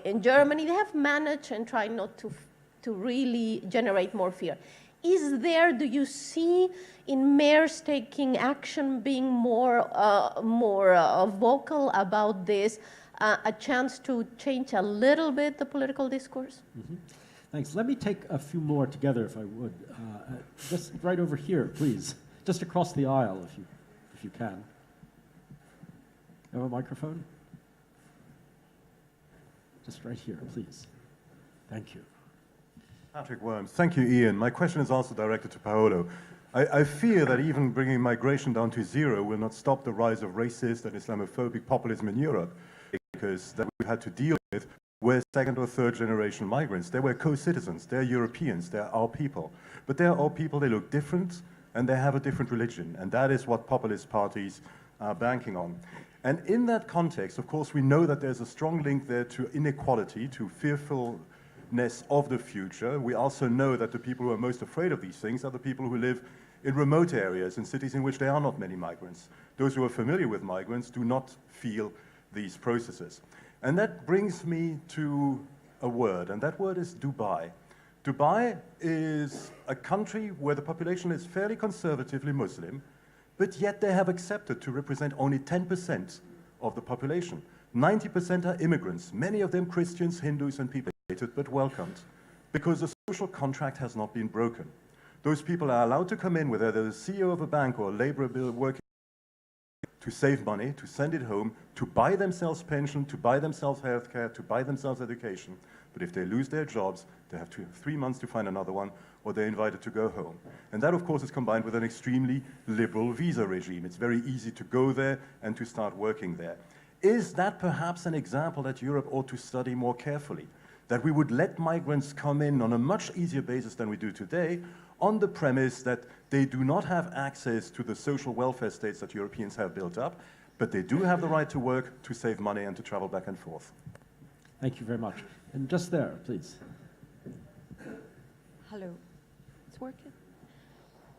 in Germany, they have managed and tried not to really generate more fear. Is there, do you see in mayors taking action, being more vocal about this, a chance to change a little bit the political discourse? Mm-hmm. Thanks. Let me take a few more together, if I would. Just right over here, please. Just across the aisle, if you can. You have a microphone? Just right here, please. Thank you. Patrick Worms. Thank you, Ian. My question is also directed to Paolo. I fear that even bringing migration down to zero will not stop the rise of racist and Islamophobic populism in Europe, because that we've had to deal with were second or third generation migrants. They were co-citizens, they're Europeans, they're our people. But they're our people, they look different, and they have a different religion. And that is what populist parties are banking on. And in that context, of course, we know that there's a strong link there to inequality, to fearfulness of the future. We also know that the people who are most afraid of these things are the people who live in remote areas, in cities in which there are not many migrants. Those who are familiar with migrants do not feel these processes. And that brings me to a word, and that word is Dubai. Dubai is a country where the population is fairly conservatively Muslim, but yet they have accepted to represent only 10% of the population. 90% are immigrants, many of them Christians, Hindus, and people, but welcomed, because the social contract has not been broken. Those people are allowed to come in, whether they're the CEO of a bank or a laborer working, to save money, to send it home, to buy themselves pension, to buy themselves healthcare, to buy themselves education. But if they lose their jobs, they have 3 months to find another one, or they're invited to go home. And that, of course, is combined with an extremely liberal visa regime. It's very easy to go there and to start working there. Is that perhaps an example that Europe ought to study more carefully? That we would let migrants come in on a much easier basis than we do today, on the premise that they do not have access to the social welfare states that Europeans have built up, but they do have the right to work, to save money, and to travel back and forth. Thank you very much. And just there, please. Hello. It's working?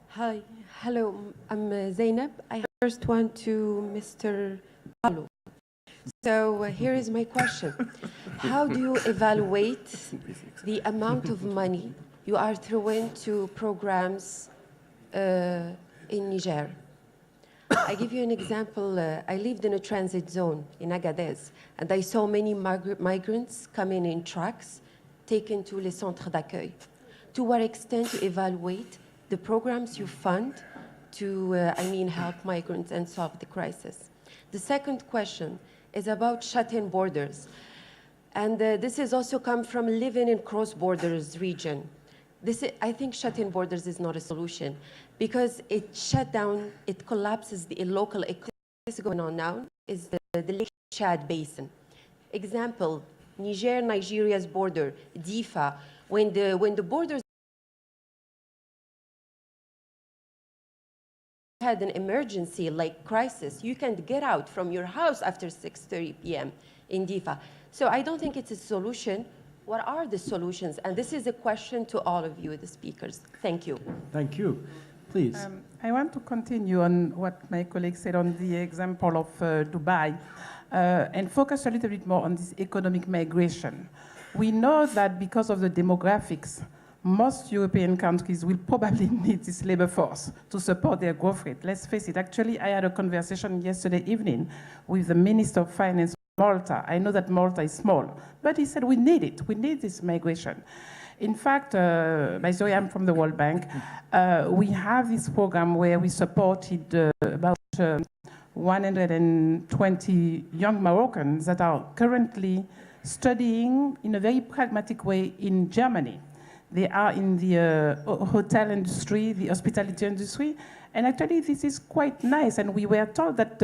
Hi. Hello. I'm Zainab. I first want to Mr. Paolo. So here is my question. How do you evaluate the amount of money you are throwing to programs in Niger? I give you an example. I lived in a transit zone in Agadez, and I saw many migrants coming in trucks, taken to les centres d'accueil. To what extent you evaluate the programs you fund to, help migrants and solve the crisis? The second question is about shut-in borders. And this has also come from living in cross-borders region. I think shut-in borders is not a solution because it collapses the local economy. What is going on now is the Lake Chad Basin. Example, Nigeria's border, Difa, when the borders had an emergency like crisis, you can get out from your house after 6:30 p.m. in Difa. So I don't think it's a solution. What are the solutions? And this is a question to all of you, the speakers. Thank you. Thank you. Please. I want to continue on what my colleague said on the example of Dubai and focus a little bit more on this economic migration. We know that because of the demographics, most European countries will probably need this labor force to support their growth rate. Let's face it. Actually, I had a conversation yesterday evening with the Minister of Finance of Malta. I know that Malta is small, but he said we need it. We need this migration. In fact, by the way, I'm from the World Bank. We have this program where we supported about 120 young Moroccans that are currently studying in a very pragmatic way in Germany. They are in the hotel industry, the hospitality industry, and actually this is quite nice. And we were told that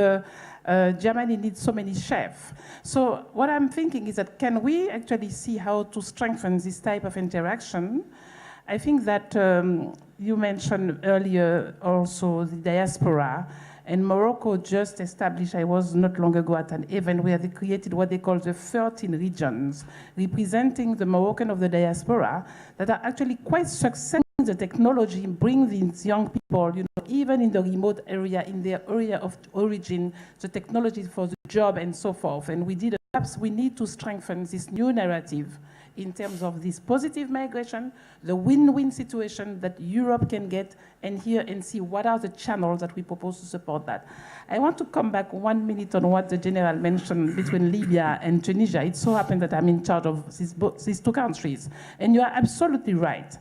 Germany needs so many chefs. So what I'm thinking is that can we actually see how to strengthen this type of interaction? I think that you mentioned earlier also the diaspora. And Morocco just established, I was not long ago at an event where they created what they call the 13 regions, representing the Moroccan of the diaspora, that are actually quite successful in the technology, bring these young people, even in the remote area, in their area of origin, the technology for the job and so forth. And perhaps we need to strengthen this new narrative in terms of this positive migration, the win-win situation that Europe can get and hear and see what are the channels that we propose to support that. I want to come back 1 minute on what the General mentioned between Libya and Tunisia. It so happened that I'm in charge of these two countries. And you are absolutely right.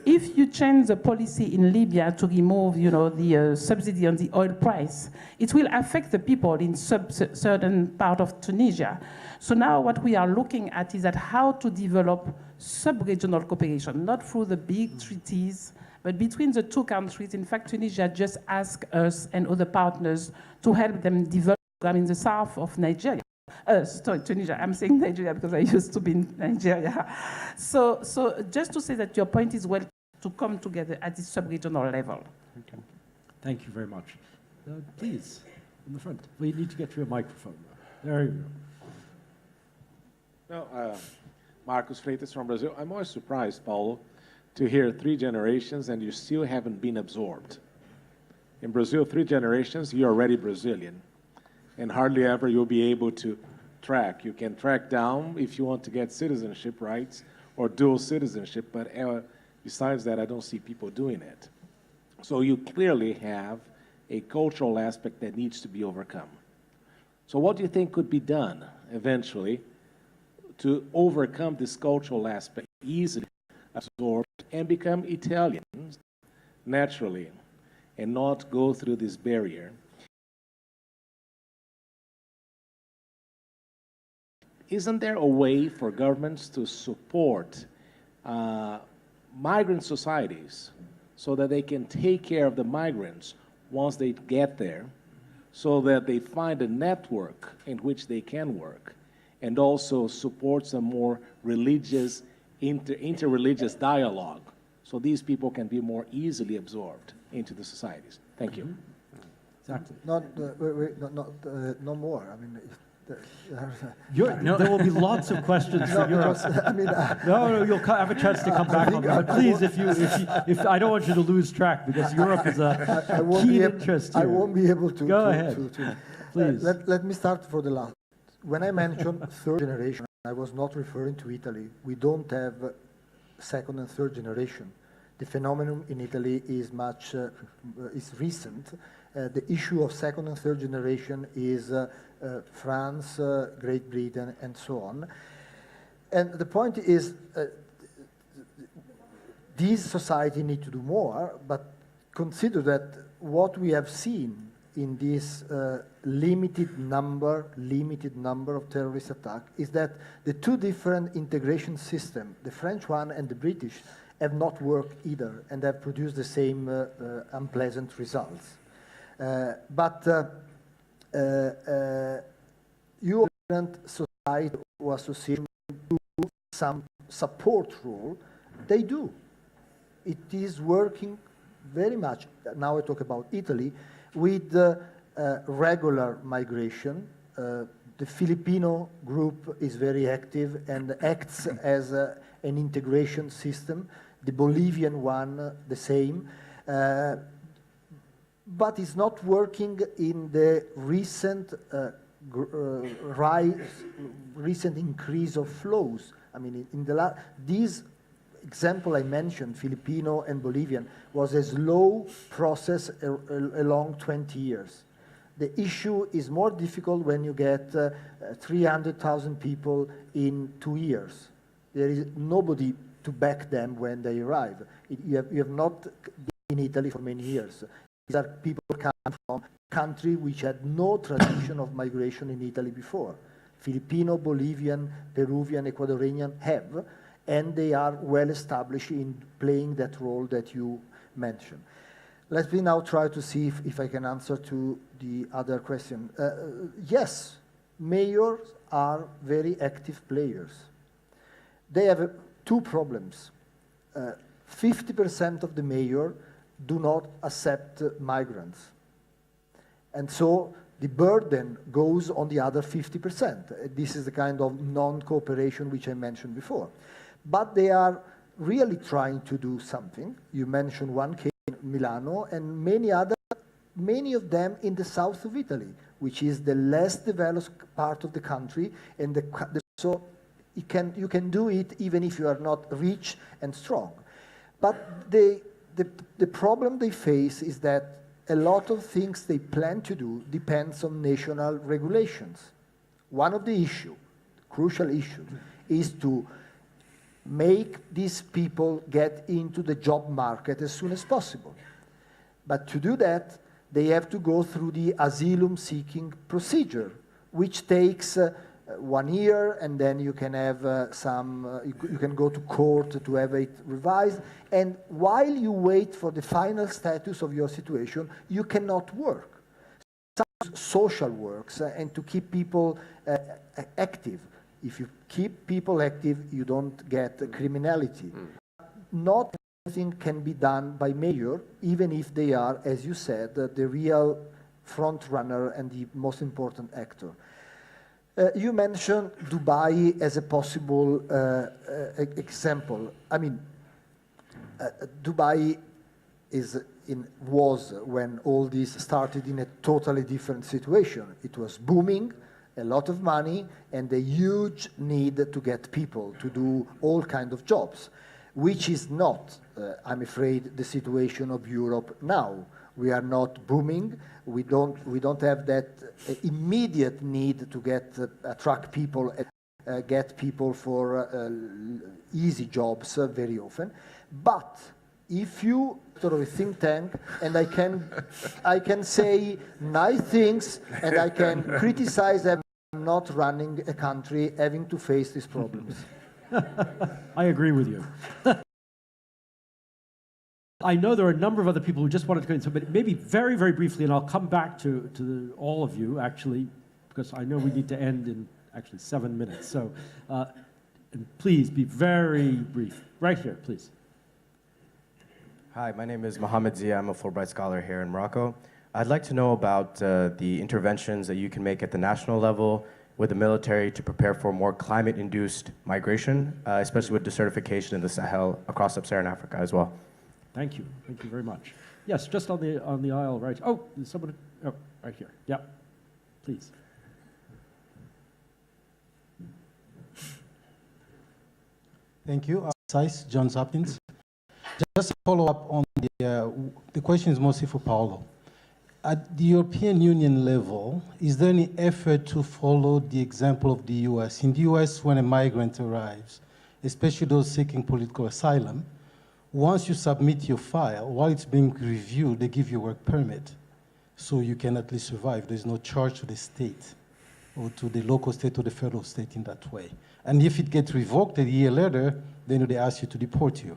if you change the policy in Libya to remove, you know, the subsidy on the oil price, it will affect the people in certain part of Tunisia. So now what we are looking at is at how to develop sub-regional cooperation, not through the big treaties, but between the two countries. In fact, Tunisia just asked us and other partners to help them develop in the south of Nigeria. Sorry, Tunisia. I'm saying Nigeria because I used to be in Nigeria. So just to say that your point is well to come together at the sub-regional level. Okay. Thank you very much. Please, in the front. We need to get you a microphone. There you go. No, Marcos Freitas from Brazil. I'm always surprised, Paolo, to hear 3 generations and you still haven't been absorbed. In Brazil, 3 generations, you're already Brazilian. And hardly ever you'll be able to track. You can track down if you want to get citizenship rights or dual citizenship, but besides that, I don't see people doing it. So you clearly have a cultural aspect that needs to be overcome. So what do you think could be done eventually to overcome this cultural aspect, easily absorbed, and become Italians naturally, and not go through this barrier? Isn't there a way for governments to support migrant societies so that they can take care of the migrants once they get there, so that they find a network in which they can work, and also supports a more religious, inter-religious dialogue, so these people can be more easily absorbed into the societies? Thank you. Exactly. No more. I mean, there will be lots of questions for Europe. I mean, no, you'll have a chance to come back on that. But please, if I don't want you to lose track, because Europe is a key interest here. I won't be able to. Go ahead. Please. Let me start for the last. When I mentioned 3rd generation, I was not referring to Italy. We don't have 2nd and 3rd generation. The phenomenon in Italy is is recent. The issue of 2nd and 3rd generation is France, Great Britain, and so on. And the point is, these societies need to do more, but consider that what we have seen in this limited number of terrorist attacks is that the 2 different integration systems, the French one and the British, have not worked either and have produced the same unpleasant results. European society or association do some support role, they do. It is working very much, now I talk about Italy, with regular migration. The Filipino group is very active and acts as an integration system. The Bolivian one, the same. But it's not working in the recent recent increase of flows. I mean, in these example I mentioned, Filipino and Bolivian, was a slow process along 20 years. The issue is more difficult when you get 300,000 people in 2 years. There is nobody to back them when they arrive. You have not been in Italy for many years. These are people coming from countries which had no tradition of migration in Italy before. Filipino, Bolivian, Peruvian, Ecuadorian have, and they are well established in playing that role that you mentioned. Let me now try to see if I can answer to the other question. Yes, mayors are very active players. They have 2 problems. 50% of the mayor do not accept migrants. And so the burden goes on the other 50%. This is the kind of non-cooperation which I mentioned before. But they are really trying to do something. You mentioned one case in Milano and many of them in the south of Italy, which is the less developed part of the country. And so you can do it even if you are not rich and strong. But the problem they face is that a lot of things they plan to do depends on national regulations. One of the crucial issues, is to make these people get into the job market as soon as possible. But to do that, they have to go through the asylum-seeking procedure, which takes 1 year, and then you can have you can go to court to have it revised. And while you wait for the final status of your situation, you cannot work. Some social works and to keep people active. If you keep people active, you don't get criminality. Not everything can be done by mayor, even if they are, as you said, the real front runner and the most important actor. You mentioned Dubai as a possible example. I mean, Dubai was, when all this started, in a totally different situation. It was booming, a lot of money, and a huge need to get people to do all kinds of jobs, which is not, I'm afraid, the situation of Europe now. We are not booming. We don't have that immediate need to attract people, get people for easy jobs very often. But if you sort of a think tank, and I can say nice things, and I can criticize them not running a country having to face these problems. I agree with you. I know there are a number of other people who just wanted to go in, so but maybe very, very briefly, and I'll come back to all of you, actually, because I know we need to end in actually 7 minutes. So and please be very brief. Right here, please. Hi, my name is Mohammed Zia. I'm a Fulbright scholar here in Morocco. I'd like to know about the interventions that you can make at the national level with the military to prepare for more climate-induced migration, especially with desertification in the Sahel across sub-Saharan Africa as well. Thank you. Thank you very much. Yes, just on the aisle, right? Oh, there's someone. Oh, right here. Yeah, please. Thank you. Size, John Hopkins. Just to follow up on the question is mostly for Paolo. At the European Union level, is there any effort to follow the example of the US? In the US, when a migrant arrives, especially those seeking political asylum, once you submit your file, while it's being reviewed, they give you a work permit, so you can at least survive. There's no charge to the state, or to the local state or the federal state in that way. And if it gets revoked a year later, then they ask you to deport you,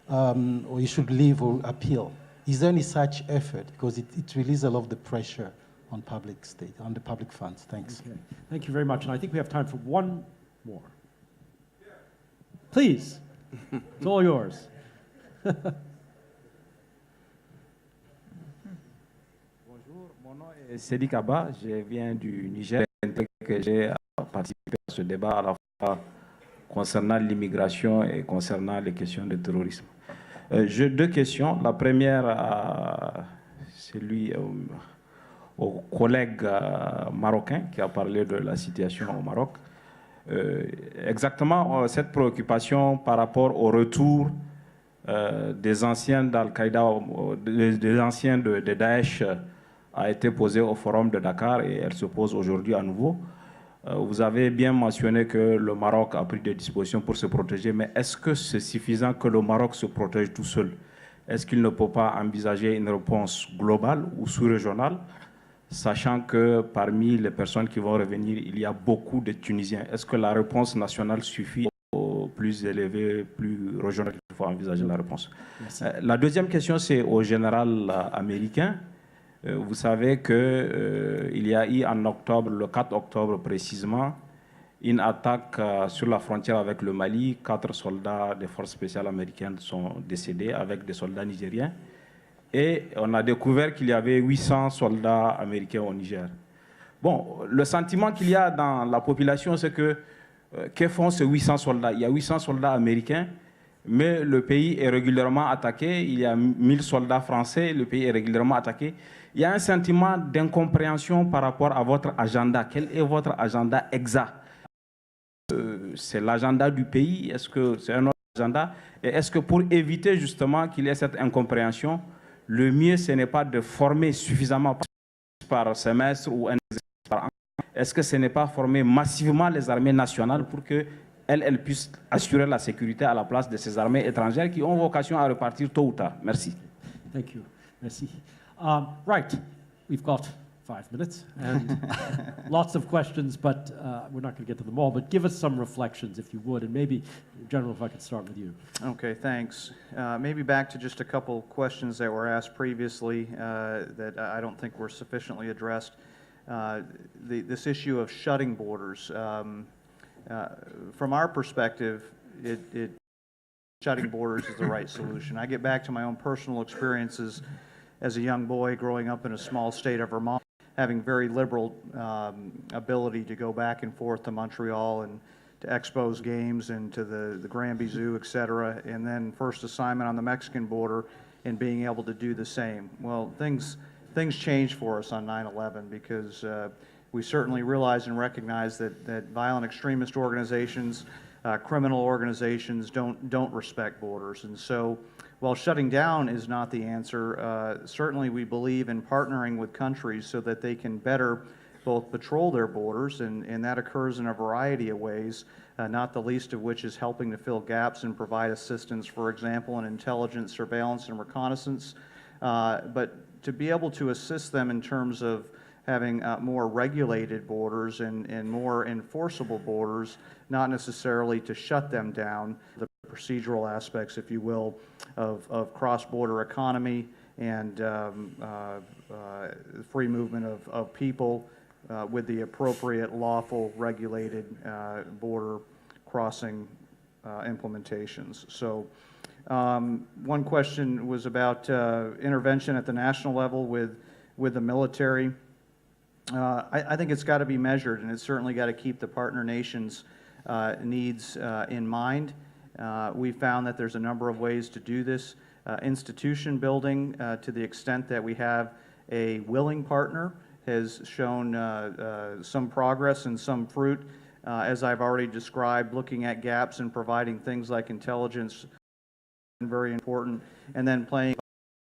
or you should leave or appeal. Is there any such effort? Because it releases a lot of the pressure on on the public funds. Thanks. Okay. Thank you very much. And I think we have time for one more. Please, it's all yours. Bonjour, mon nom est Sedi Kaba, je viens du Niger, que j'ai participé à ce débat à la fois concernant l'immigration et concernant les questions de terrorisme. J'ai deux questions. La première, c'est au collègue marocain qui a parlé de la situation au Maroc. Exactement cette préoccupation par rapport au retour des anciens d'Al-Qaïda, des anciens de Daesh a été posée au forum de Dakar et elle se pose aujourd'hui à nouveau. Vous avez bien mentionné que le Maroc a pris des dispositions pour se protéger, mais est-ce que c'est suffisant que le Maroc se protège tout seul? Est-ce qu'il ne peut pas envisager une réponse globale ou sous-régionale, sachant que parmi les personnes qui vont revenir, il y a beaucoup de Tunisiens? Est-ce que la réponse nationale suffit au plus élevé, plus régional qu'il faut envisager la réponse? La deuxième question, c'est au général américain. Vous savez qu'il y a eu en octobre, le 4 octobre précisément, une attaque sur la frontière avec le Mali. 4 soldats des forces spéciales américaines sont décédés avec des soldats nigériens. Et on a découvert qu'il y avait 800 soldats américains au Niger. Bon, le sentiment qu'il y a dans la population, c'est que font ces 800 soldats? Il y a 800 soldats américains, mais le pays est régulièrement attaqué. Il y a 1000 soldats français, le pays est régulièrement attaqué. Il y a un sentiment d'incompréhension par rapport à votre agenda. Quel est votre agenda exact? C'est l'agenda du pays? Est-ce que c'est un autre agenda? Et est-ce que pour éviter justement qu'il y ait cette incompréhension, le mieux, ce n'est pas de former suffisamment par semestre ou un exercice par an? Est-ce que ce n'est pas former massivement les armées nationales pour que elles puissent assurer la sécurité à la place de ces armées étrangères qui ont vocation à repartir tôt ou tard. Merci. Thank you. Merci. Right, we've got 5 minutes and lots of questions, but we're not going to get to them all. But give us some reflections, if you would, and maybe, General, if I could start with you. Okay, thanks. Maybe back to just a couple questions that were asked previously that I don't think were sufficiently addressed. This issue of shutting borders. From our perspective, shutting borders is the right solution. I get back to my own personal experiences as a young boy growing up in a small state of Vermont, having very liberal ability to go back and forth to Montreal and to Expos games and to the Granby Zoo, et cetera, and then first assignment on the Mexican border and being able to do the same. Well, things changed for us on 9/11 because we certainly realize and recognize that violent extremist organizations, criminal organizations don't respect borders. And so while shutting down is not the answer, certainly we believe in partnering with countries so that they can better both patrol their borders, and that occurs in a variety of ways, not the least of which is helping to fill gaps and provide assistance, for example, in intelligence, surveillance, and reconnaissance. But to be able to assist them in terms of having more regulated borders and more enforceable borders, not necessarily to shut them down, the procedural aspects, if you will, of cross-border economy and free movement of people with the appropriate lawful regulated border crossing implementations. So one question was about intervention at the national level with the military. I think it's got to be measured, and it's certainly got to keep the partner nations' needs in mind. We found that there's a number of ways to do this. Institution building, to the extent that we have a willing partner, has shown some progress and some fruit. As I've already described, looking at gaps and providing things like intelligence, very important, and then playing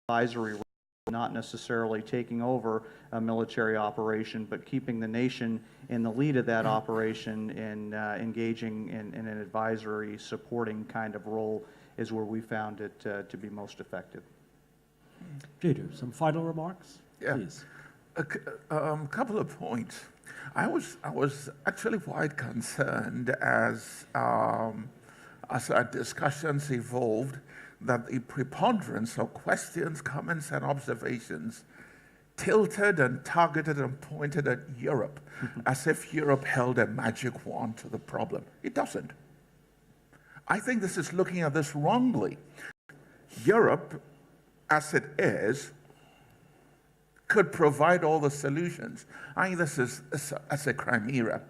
advisory role, not necessarily taking over a military operation, but keeping the nation in the lead of that operation and engaging in an advisory supporting kind of role is where we found it to be most effective. Chiedu, some final remarks? Yeah. Please. A couple of points. I was actually quite concerned as our discussions evolved that the preponderance of questions, comments, and observations tilted and targeted and pointed at Europe as if Europe held a magic wand to the problem. It doesn't. I think this is looking at this wrongly. Europe, as it is, could provide all the solutions. I think this is as a chimera.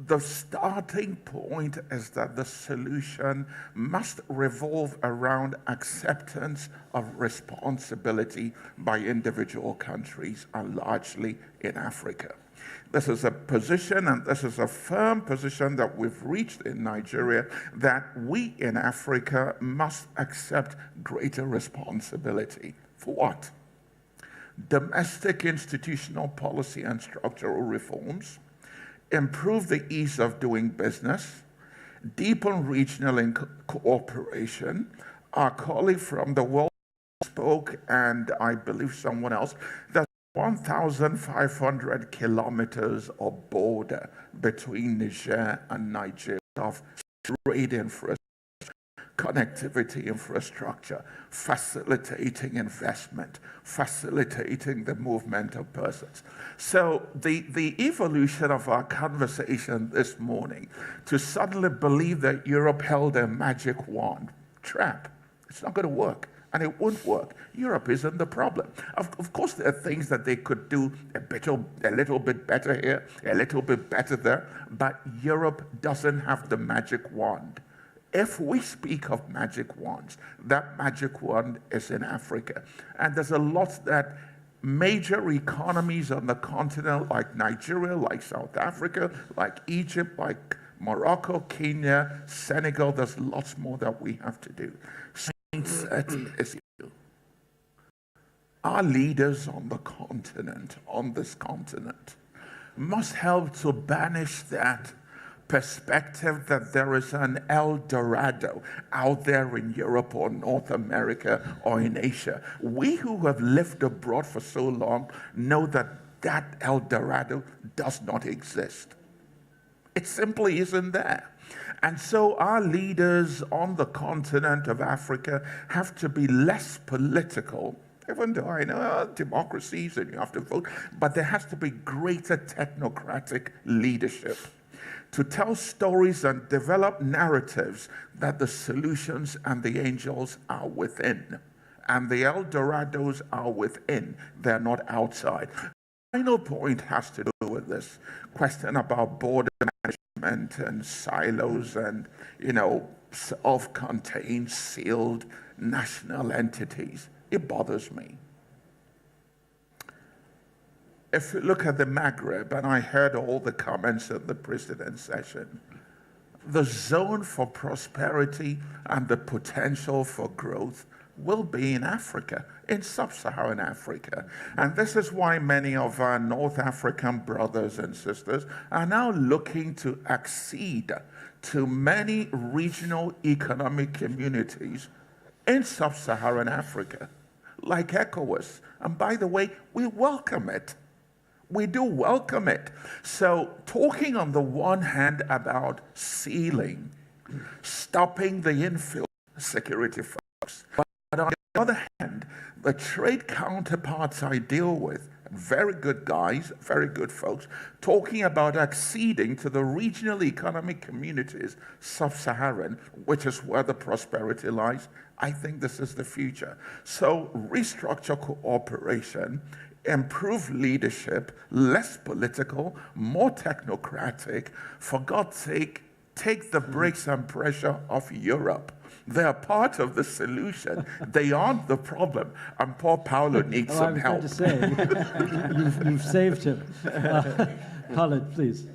The starting point is that the solution must revolve around acceptance of responsibility by individual countries, and largely in Africa. This is a position, and this is a firm position that we've reached in Nigeria, that we in Africa must accept greater responsibility. For what? Domestic institutional policy and structural reforms, improve the ease of doing business, deepen regional cooperation. Our colleague from the World spoke, and I believe someone else, that 1,500 kilometers of border between Niger and Nigeria of trade infrastructure, connectivity infrastructure, facilitating investment, facilitating the movement of persons. So the evolution of our conversation this morning to suddenly believe that Europe held a magic wand, trap. It's not going to work, and it won't work. Europe isn't the problem. Of course, there are things that they could do a little bit better here, a little bit better there, but Europe doesn't have the magic wand. If we speak of magic wands, that magic wand is in Africa. And there's a lot that major economies on the continent, like Nigeria, like South Africa, like Egypt, like Morocco, Kenya, Senegal, there's lots more that we have to do. Our leaders on the continent, on this continent, must help to banish that perspective that there is an El Dorado out there in Europe or North America or in Asia. We who have lived abroad for so long know that that El Dorado does not exist. It simply isn't there. And so our leaders on the continent of Africa have to be less political, even though I know democracies and you have to vote, but there has to be greater technocratic leadership to tell stories and develop narratives that the solutions and the angels are within. And the El Dorados are within, they're not outside. The final point has to do with this question about border management and silos and, self-contained, sealed national entities. It bothers me. If you look at the Maghreb, and I heard all the comments at the president's session, the zone for prosperity and the potential for growth will be in Africa, in sub-Saharan Africa. And this is why many of our North African brothers and sisters are now looking to accede to many regional economic communities in sub-Saharan Africa, like ECOWAS. And by the way, we welcome it. We do welcome it. So talking on the one hand about sealing, stopping the infill security folks, but on the other hand, the trade counterparts I deal with, very good guys, very good folks, talking about acceding to the regional economic communities, sub-Saharan, which is where the prosperity lies. I think this is the future. So restructure cooperation, improve leadership, less political, more technocratic. For God's sake, take the brakes and pressure off Europe. They are part of the solution. They aren't the problem. And poor Paolo needs some help. I was going to say, you've saved him. Khalid, please.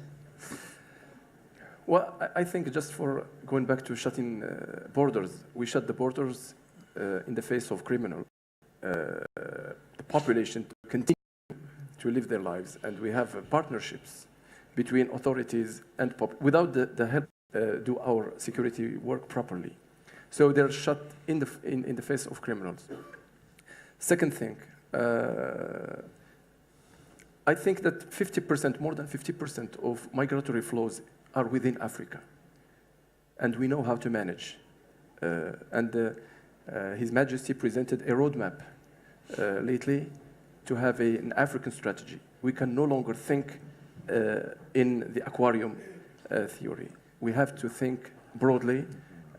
Well, I think just for going back to shutting borders, we shut the borders in the face of criminals. The population to continue to live their lives, and we have partnerships between authorities and without the help do our security work properly. So they're shut in the face of criminals. Second thing, I think that 50%, more than 50% of migratory flows are within Africa, and we know how to manage. His Majesty presented a roadmap lately to have an African strategy. We can no longer think in the aquarium theory. We have to think broadly,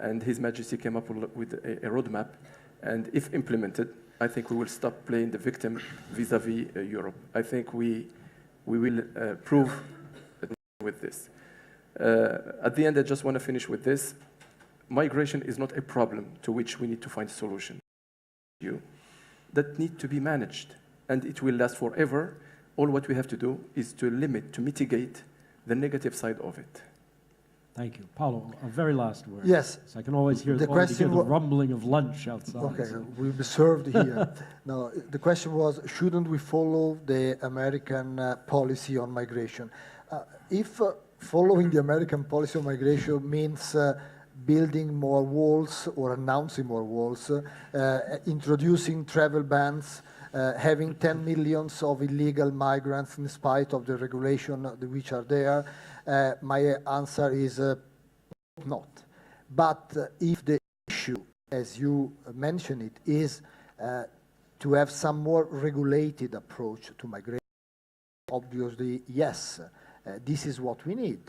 and His Majesty came up with a roadmap, and if implemented, I think we will stop playing the victim vis-à-vis Europe. I think we will prove with this. At the end, I just want to finish with this. Migration is not a problem to which we need to find a solution. That need to be managed, and it will last forever. All what we have to do is to mitigate the negative side of it. Thank you. Paolo, a very last word. Yes. So I can always hear the rumbling of lunch outside. Okay, so. we'll be served here. Now, the question was, shouldn't we follow the American policy on migration? If following the American policy on migration means building more walls or announcing more walls, introducing travel bans, having 10 million of illegal migrants in spite of the regulation which are there, my answer is not. But if the issue, as you mentioned it, is to have some more regulated approach to migration, obviously, yes, this is what we need.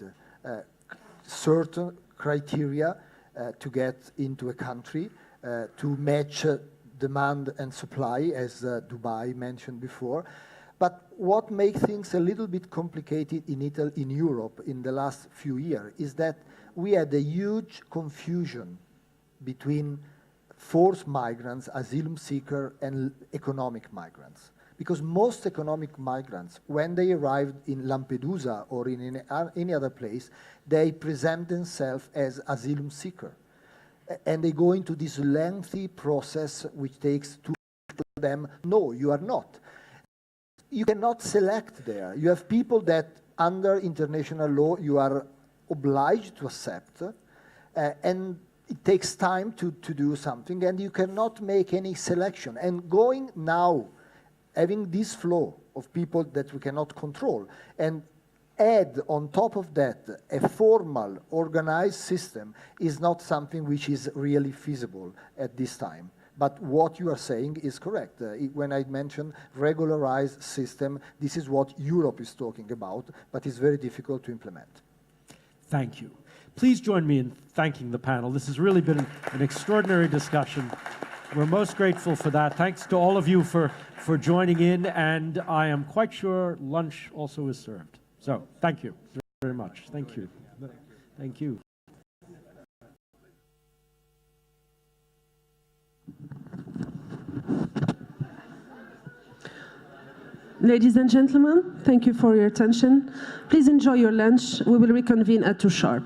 Certain criteria to get into a country, to match demand and supply, as Dubai mentioned before. But what makes things a little bit complicated in Europe in the last few years is that we had a huge confusion between forced migrants, asylum seekers, and economic migrants. Because most economic migrants, when they arrived in Lampedusa or in any other place, they present themselves as asylum seekers. And they go into this lengthy process which takes to tell them, no, you are not. You cannot select there. You have people that under international law, you are obliged to accept, and it takes time to do something, and you cannot make any selection. And going now, having this flow of people that we cannot control, and add on top of that a formal, organized system is not something which is really feasible at this time. But what you are saying is correct. When I mention regularized system, this is what Europe is talking about, but it's very difficult to implement. Thank you. Please join me in thanking the panel. This has really been an extraordinary discussion. We're most grateful for that. Thanks to all of you for joining in, and I am quite sure lunch also is served. So, thank you very much. Thank you. Thank you. Ladies and gentlemen, thank you for your attention. Please enjoy your lunch. We will reconvene at 2 sharp.